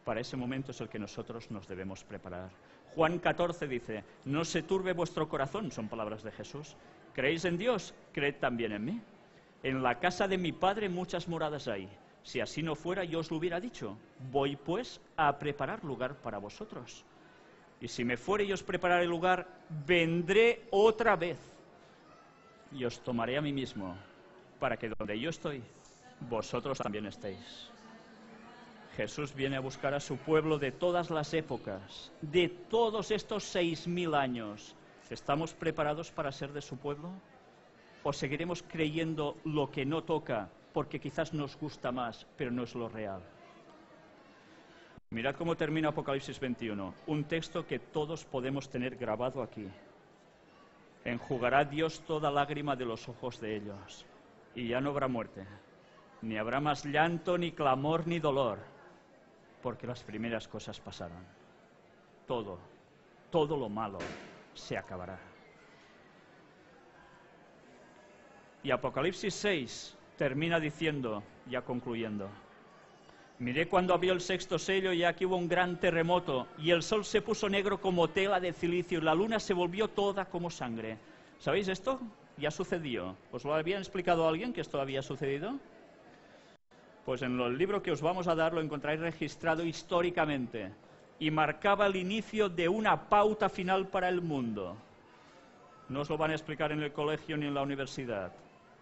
Para ese momento es el que nosotros nos debemos preparar. Juan 14 dice, no se turbe vuestro corazón, son palabras de Jesús. ¿Creéis en Dios? Creed también en mí. En la casa de mi Padre muchas moradas hay. Si así no fuera, yo os lo hubiera dicho. Voy, pues, a preparar lugar para vosotros. Y si me fuere y os prepararé lugar, vendré otra vez y os tomaré a mí mismo, para que donde yo estoy, vosotros también estéis. Jesús viene a buscar a su pueblo de todas las épocas, de todos estos 6000 años. ¿Estamos preparados para ser de su pueblo? ¿O seguiremos creyendo lo que no toca, porque quizás nos gusta más, pero no es lo real? Mirad cómo termina Apocalipsis 21, un texto que todos podemos tener grabado aquí. Enjugará Dios toda lágrima de los ojos de ellos, y ya no habrá muerte, ni habrá más llanto, ni clamor, ni dolor, porque las primeras cosas pasaron. Todo lo malo se acabará. Y Apocalipsis 6 termina diciendo, ya concluyendo: miré cuando abrió el sexto sello y aquí hubo un gran terremoto, y el sol se puso negro como tela de cilicio, y la luna se volvió toda como sangre. ¿Sabéis esto? Ya sucedió. ¿Os lo habían explicado a alguien que esto había sucedido? Pues en el libro que os vamos a dar lo encontráis registrado históricamente, y marcaba el inicio de una pauta final para el mundo. No os lo van a explicar en el colegio ni en la universidad,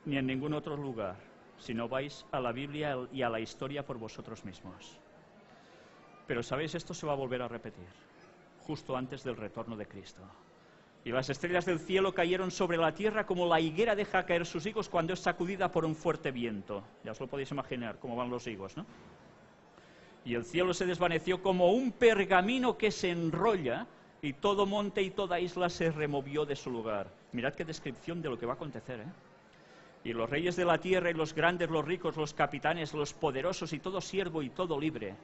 ni en ningún otro lugar, si no vais a la Biblia y a la historia por vosotros mismos. Pero ¿sabéis? Esto se va a volver a repetir, justo antes del retorno de Cristo. Y las estrellas del cielo cayeron sobre la tierra como la higuera deja caer sus higos cuando es sacudida por un fuerte viento. Ya os lo podéis imaginar, cómo van los higos, ¿no? Y el cielo se desvaneció como un pergamino que se enrolla, y todo monte y toda isla se removió de su lugar. Mirad qué descripción de lo que va a acontecer, ¿eh? Y los reyes de la tierra y los grandes, los ricos, los capitanes, los poderosos y todo siervo y todo libre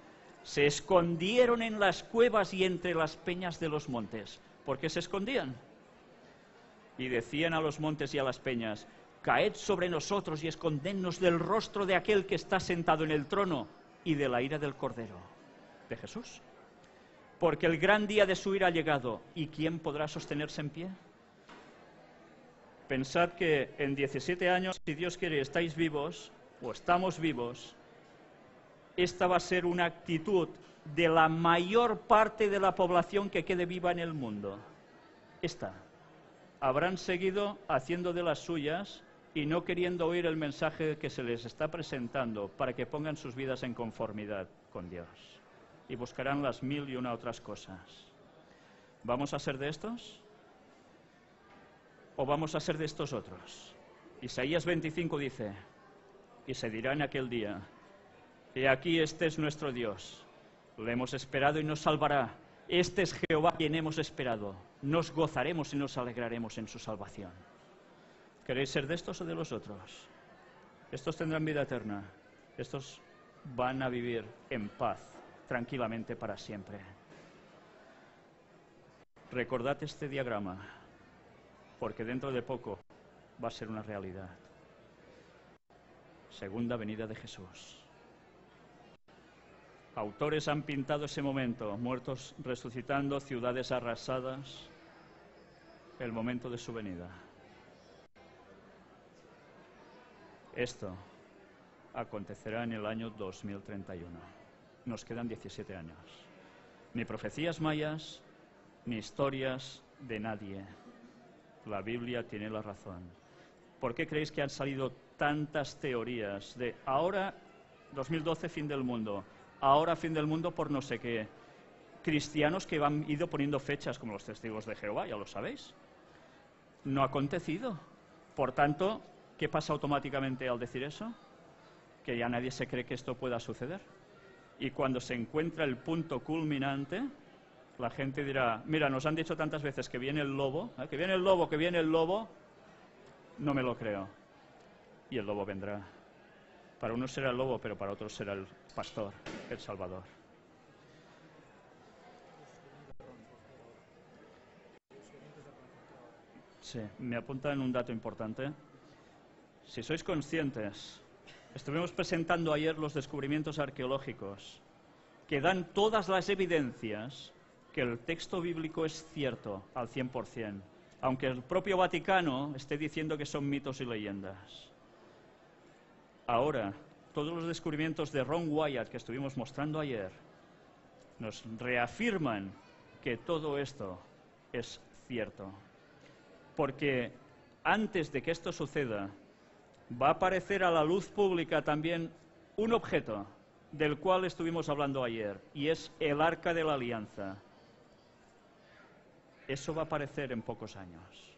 se escondieron en las cuevas y entre las peñas de los montes. ¿Por qué se escondían? Y decían a los montes y a las peñas: caed sobre nosotros y escondednos del rostro de aquel que está sentado en el trono y de la ira del Cordero, de Jesús. Porque el gran día de su ira ha llegado, ¿y quién podrá sostenerse en pie? Pensad que en 17 años, si Dios quiere, estáis vivos, o estamos vivos. Esta va a ser una actitud de la mayor parte de la población que quede viva en el mundo. Habrán seguido haciendo de las suyas y no queriendo oír el mensaje que se les está presentando para que pongan sus vidas en conformidad con Dios. Y buscarán las 1001 otras cosas. ¿Vamos a ser de estos? ¿O vamos a ser de estos otros? Isaías 25 dice: y se dirá en aquel día: he aquí, este es nuestro Dios, le hemos esperado y nos salvará. Este es Jehová quien hemos esperado, nos gozaremos y nos alegraremos en su salvación. ¿Queréis ser de estos o de los otros? Estos tendrán vida eterna, estos van a vivir en paz, tranquilamente para siempre. Recordad este diagrama, porque dentro de poco va a ser una realidad. Segunda venida de Jesús. Autores han pintado ese momento: muertos resucitando, ciudades arrasadas, el momento de su venida. Esto acontecerá en el año 2031. Nos quedan 17 años. Ni profecías mayas, ni historias de nadie. La Biblia tiene la razón. ¿Por qué creéis que han salido tantas teorías de ahora, 2012, fin del mundo? Ahora fin del mundo por no sé qué. Cristianos que han ido poniendo fechas como los testigos de Jehová, ya lo sabéis. No ha acontecido. Por tanto, ¿qué pasa automáticamente al decir eso? Que ya nadie se cree que esto pueda suceder. Y cuando se encuentra el punto culminante, la gente dirá: mira, nos han dicho tantas veces que viene el lobo, que viene el lobo, que viene el lobo, no me lo creo. Y el lobo vendrá. Para unos será el lobo, pero para otros será el pastor, el Salvador. Sí, me apuntan un dato importante. Si sois conscientes, estuvimos presentando ayer los descubrimientos arqueológicos que dan todas las evidencias que el texto bíblico es cierto al 100%, aunque el propio Vaticano esté diciendo que son mitos y leyendas. Ahora, todos los descubrimientos de Ron Wyatt que estuvimos mostrando ayer nos reafirman que todo esto es cierto. Porque antes de que esto suceda, va a aparecer a la luz pública también un objeto del cual estuvimos hablando ayer, y es el Arca de la Alianza. Eso va a aparecer en pocos años.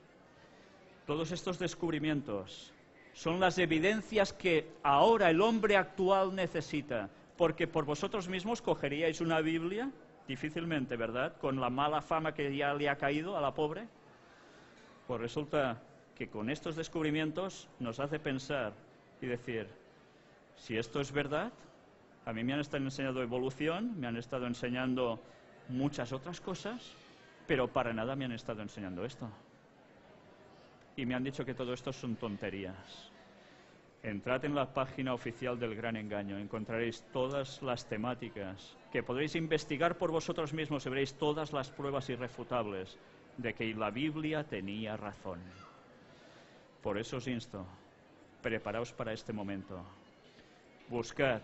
Todos estos descubrimientos son las evidencias que ahora el hombre actual necesita porque por vosotros mismos cogeríais una Biblia, difícilmente, ¿verdad?, con la mala fama que ya le ha caído a la pobre. Pues resulta que con estos descubrimientos nos hace pensar y decir, si esto es verdad, a mí me han estado enseñando evolución, me han estado enseñando muchas otras cosas, pero para nada me han estado enseñando esto. Y me han dicho que todo esto son tonterías. Entrad en la página oficial del Gran Engaño, encontraréis todas las temáticas que podréis investigar por vosotros mismos y veréis todas las pruebas irrefutables de que la Biblia tenía razón. Por eso os insto, preparaos para este momento. Buscad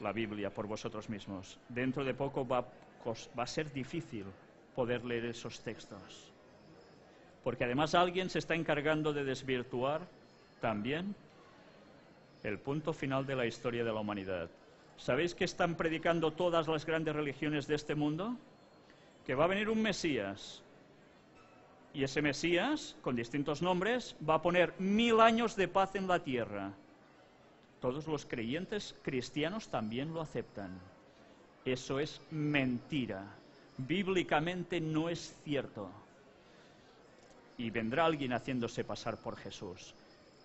la Biblia por vosotros mismos. Dentro de poco va a ser difícil poder leer esos textos. Porque además alguien se está encargando de desvirtuar también el punto final de la historia de la humanidad. ¿Sabéis qué están predicando todas las grandes religiones de este mundo? Que va a venir un Mesías. Y ese Mesías, con distintos nombres, va a poner 1000 años de paz en la tierra. Todos los creyentes cristianos también lo aceptan. Eso es mentira. Bíblicamente no es cierto. Y vendrá alguien haciéndose pasar por Jesús.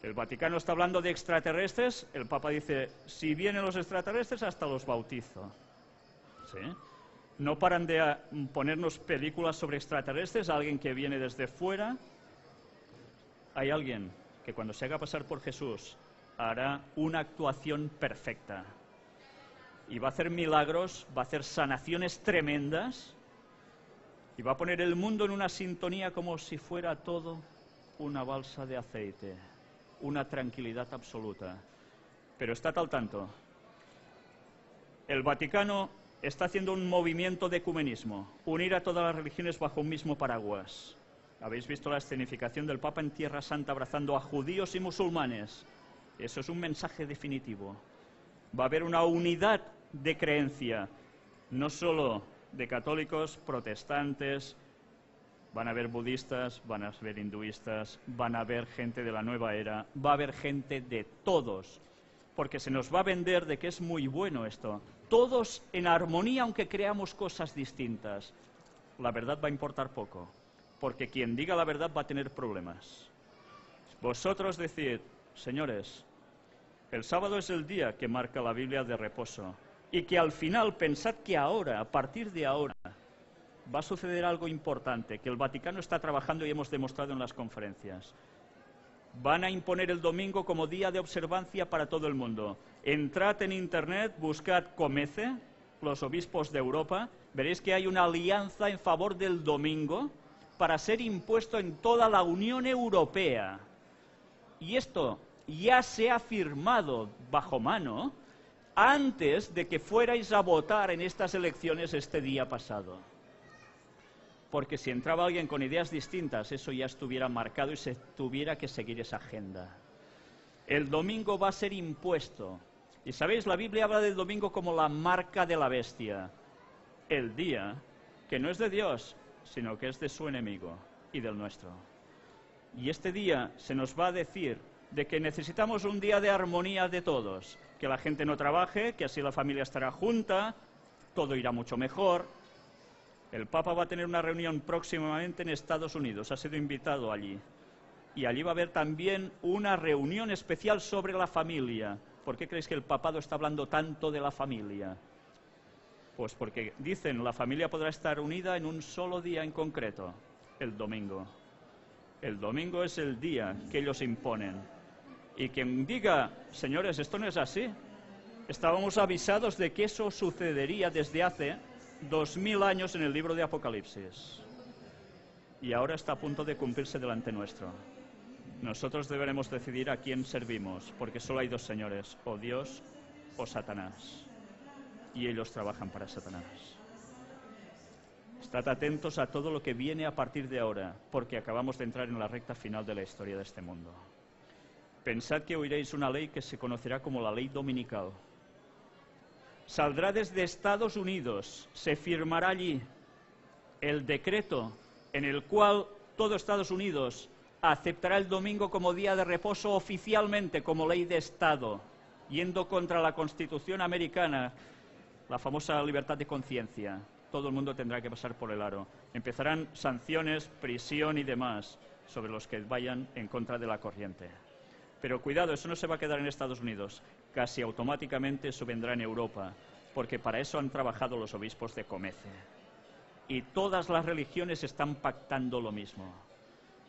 El Vaticano está hablando de extraterrestres. El Papa dice, si vienen los extraterrestres, hasta los bautizo. ¿Sí? No paran de ponernos películas sobre extraterrestres, alguien que viene desde fuera. Hay alguien que cuando se haga pasar por Jesús hará una actuación perfecta. Y va a hacer milagros, va a hacer sanaciones tremendas. Y va a poner el mundo en una sintonía como si fuera todo una balsa de aceite. Una tranquilidad absoluta. Pero estad al tanto. El Vaticano está haciendo un movimiento de ecumenismo, unir a todas las religiones bajo un mismo paraguas. Habéis visto la escenificación del Papa en Tierra Santa abrazando a judíos y musulmanes. Eso es un mensaje definitivo. Va a haber una unidad de creencia, no solo de católicos, protestantes, van a haber budistas, van a haber hinduistas, van a haber gente de la nueva era, va a haber gente de todos, porque se nos va a vender de que es muy bueno esto. Todos en armonía, aunque creamos cosas distintas. La verdad va a importar poco, porque quien diga la verdad va a tener problemas. Vosotros decid, señores, el sábado es el día que marca la Biblia de reposo, y que al final pensad que ahora, a partir de ahora, va a suceder algo importante, que el Vaticano está trabajando y hemos demostrado en las conferencias. Van a imponer el domingo como día de observancia para todo el mundo. Entrad en Internet, buscad Comece, los obispos de Europa, veréis que hay una alianza en favor del domingo para ser impuesto en toda la Unión Europea. Y esto ya se ha firmado bajo mano antes de que fuerais a votar en estas elecciones este día pasado. Porque si entraba alguien con ideas distintas, eso ya estuviera marcado y se tuviera que seguir esa agenda. El domingo va a ser impuesto. Y sabéis, la Biblia habla del domingo como la marca de la bestia. El día que no es de Dios, sino que es de su enemigo y del nuestro. Y este día se nos va a decir de que necesitamos un día de armonía de todos. Que la gente no trabaje, que así la familia estará junta, todo irá mucho mejor. El Papa va a tener una reunión próximamente en Estados Unidos, ha sido invitado allí. Y allí va a haber también una reunión especial sobre la familia. ¿Por qué creéis que el papado está hablando tanto de la familia? Pues porque dicen, la familia podrá estar unida en un solo día en concreto, el domingo. El domingo es el día que ellos imponen. Y quien diga, señores, esto no es así. Estábamos avisados de que eso sucedería desde hace 2000 años en el libro de Apocalipsis. Y ahora está a punto de cumplirse delante nuestro. Nosotros deberemos decidir a quién servimos, porque solo hay dos señores, o Dios o Satanás. Y ellos trabajan para Satanás. Estad atentos a todo lo que viene a partir de ahora, porque acabamos de entrar en la recta final de la historia de este mundo. Pensad que oiréis una ley que se conocerá como la ley dominical. Saldrá desde Estados Unidos, se firmará allí el decreto en el cual todo Estados Unidos aceptará el domingo como día de reposo oficialmente, como ley de Estado, yendo contra la Constitución americana, la famosa libertad de conciencia. Todo el mundo tendrá que pasar por el aro. Empezarán sanciones, prisión y demás sobre los que vayan en contra de la corriente. Pero cuidado, eso no se va a quedar en Estados Unidos. Casi automáticamente eso vendrá en Europa, porque para eso han trabajado los obispos de Comece. Y todas las religiones están pactando lo mismo.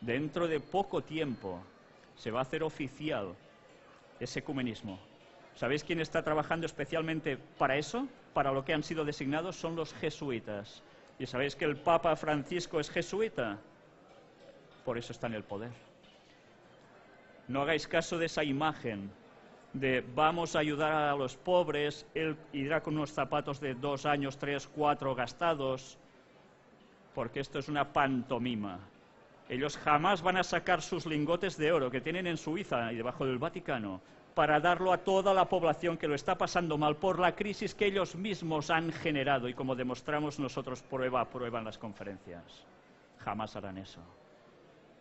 Dentro de poco tiempo se va a hacer oficial ese ecumenismo. ¿Sabéis quién está trabajando especialmente para eso? Para lo que han sido designados son los jesuitas. ¿Y sabéis que el Papa Francisco es jesuita? Por eso está en el poder. No hagáis caso de esa imagen de vamos a ayudar a los pobres, él irá con unos zapatos de 2 años, 3, 4 gastados, porque esto es una pantomima. Ellos jamás van a sacar sus lingotes de oro que tienen en Suiza y debajo del Vaticano para darlo a toda la población que lo está pasando mal por la crisis que ellos mismos han generado y como demostramos nosotros prueba a prueba en las conferencias. Jamás harán eso,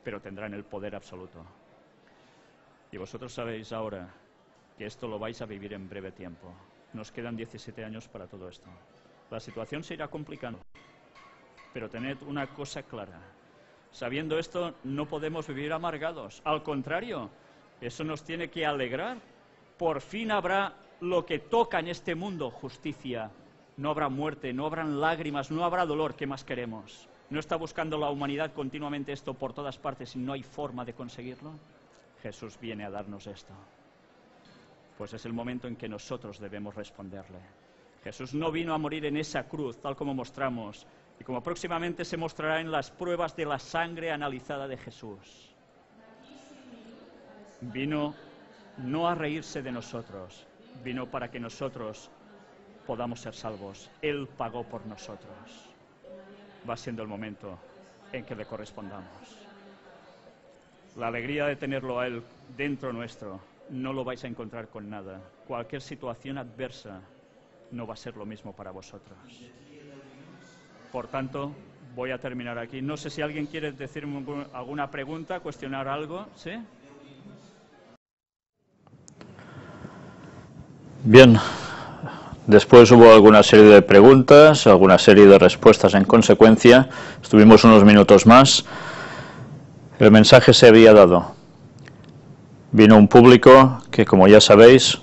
pero tendrán el poder absoluto. Y vosotros sabéis ahora que esto lo vais a vivir en breve tiempo. Nos quedan 17 años para todo esto. La situación se irá complicando, pero tened una cosa clara. Sabiendo esto, no podemos vivir amargados. Al contrario, eso nos tiene que alegrar. Por fin habrá lo que toca en este mundo, justicia. No habrá muerte, no habrán lágrimas, no habrá dolor. ¿Qué más queremos? ¿No está buscando la humanidad continuamente esto por todas partes y no hay forma de conseguirlo? Jesús viene a darnos esto. Pues es el momento en que nosotros debemos responderle. Jesús no vino a morir en esa cruz, tal como mostramos, y como próximamente se mostrará en las pruebas de la sangre analizada de Jesús. Vino no a reírse de nosotros, vino para que nosotros podamos ser salvos. Él pagó por nosotros. Va siendo el momento en que le correspondamos. La alegría de tenerlo a Él dentro nuestro no lo vais a encontrar con nada. Cualquier situación adversa no va a ser lo mismo para vosotros. Por tanto, voy a terminar aquí. No sé si alguien quiere decirme alguna pregunta, cuestionar algo, ¿sí? Bien, después hubo alguna serie de preguntas, alguna serie de respuestas en consecuencia. Estuvimos unos minutos más. El mensaje se había dado. Vino un público que, como ya sabéis,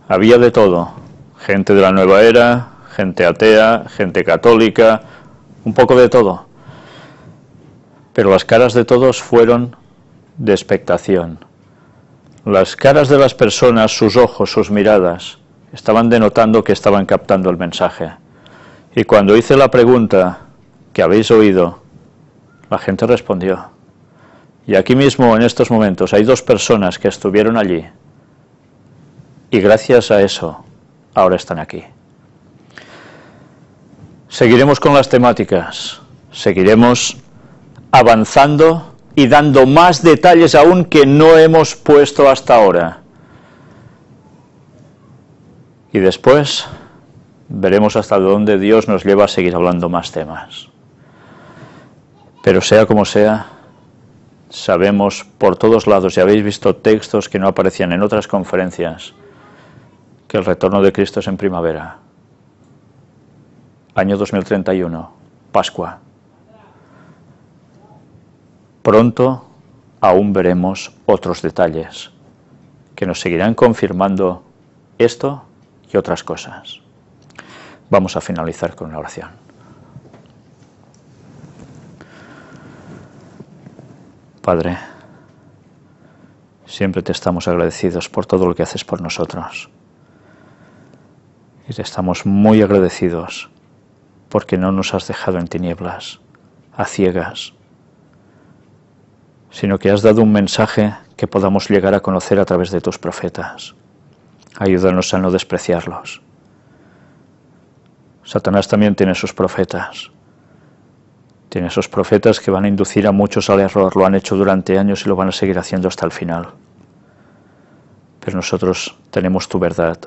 había de todo. Gente de la nueva era, gente atea, gente católica, un poco de todo. Pero las caras de todos fueron de expectación. Las caras de las personas, sus ojos, sus miradas, estaban denotando que estaban captando el mensaje. Y cuando hice la pregunta que habéis oído, la gente respondió. Y aquí mismo, en estos momentos, hay 2 personas que estuvieron allí. Y gracias a eso, ahora están aquí. Seguiremos con las temáticas. Seguiremos avanzando y dando más detalles aún que no hemos puesto hasta ahora. Y después veremos hasta dónde Dios nos lleva a seguir hablando más temas. Pero sea como sea, sabemos por todos lados, y habéis visto textos que no aparecían en otras conferencias, que el retorno de Cristo es en primavera. Año 2031, Pascua. Pronto aún veremos otros detalles que nos seguirán confirmando esto y otras cosas. Vamos a finalizar con una oración. Padre, siempre te estamos agradecidos por todo lo que haces por nosotros. Y te estamos muy agradecidos porque no nos has dejado en tinieblas, a ciegas, sino que has dado un mensaje que podamos llegar a conocer a través de tus profetas. Ayúdanos a no despreciarlos. Satanás también tiene sus profetas. Tiene esos profetas que van a inducir a muchos al error, lo han hecho durante años y lo van a seguir haciendo hasta el final. Pero nosotros tenemos tu verdad.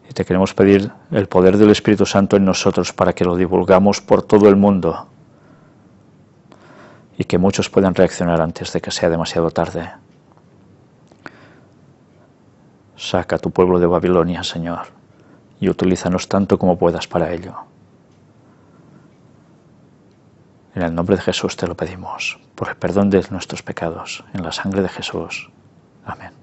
Y te queremos pedir el poder del Espíritu Santo en nosotros para que lo divulgamos por todo el mundo y que muchos puedan reaccionar antes de que sea demasiado tarde. Saca a tu pueblo de Babilonia, Señor, y utilízanos tanto como puedas para ello. En el nombre de Jesús te lo pedimos, por el perdón de nuestros pecados, en la sangre de Jesús. Amén.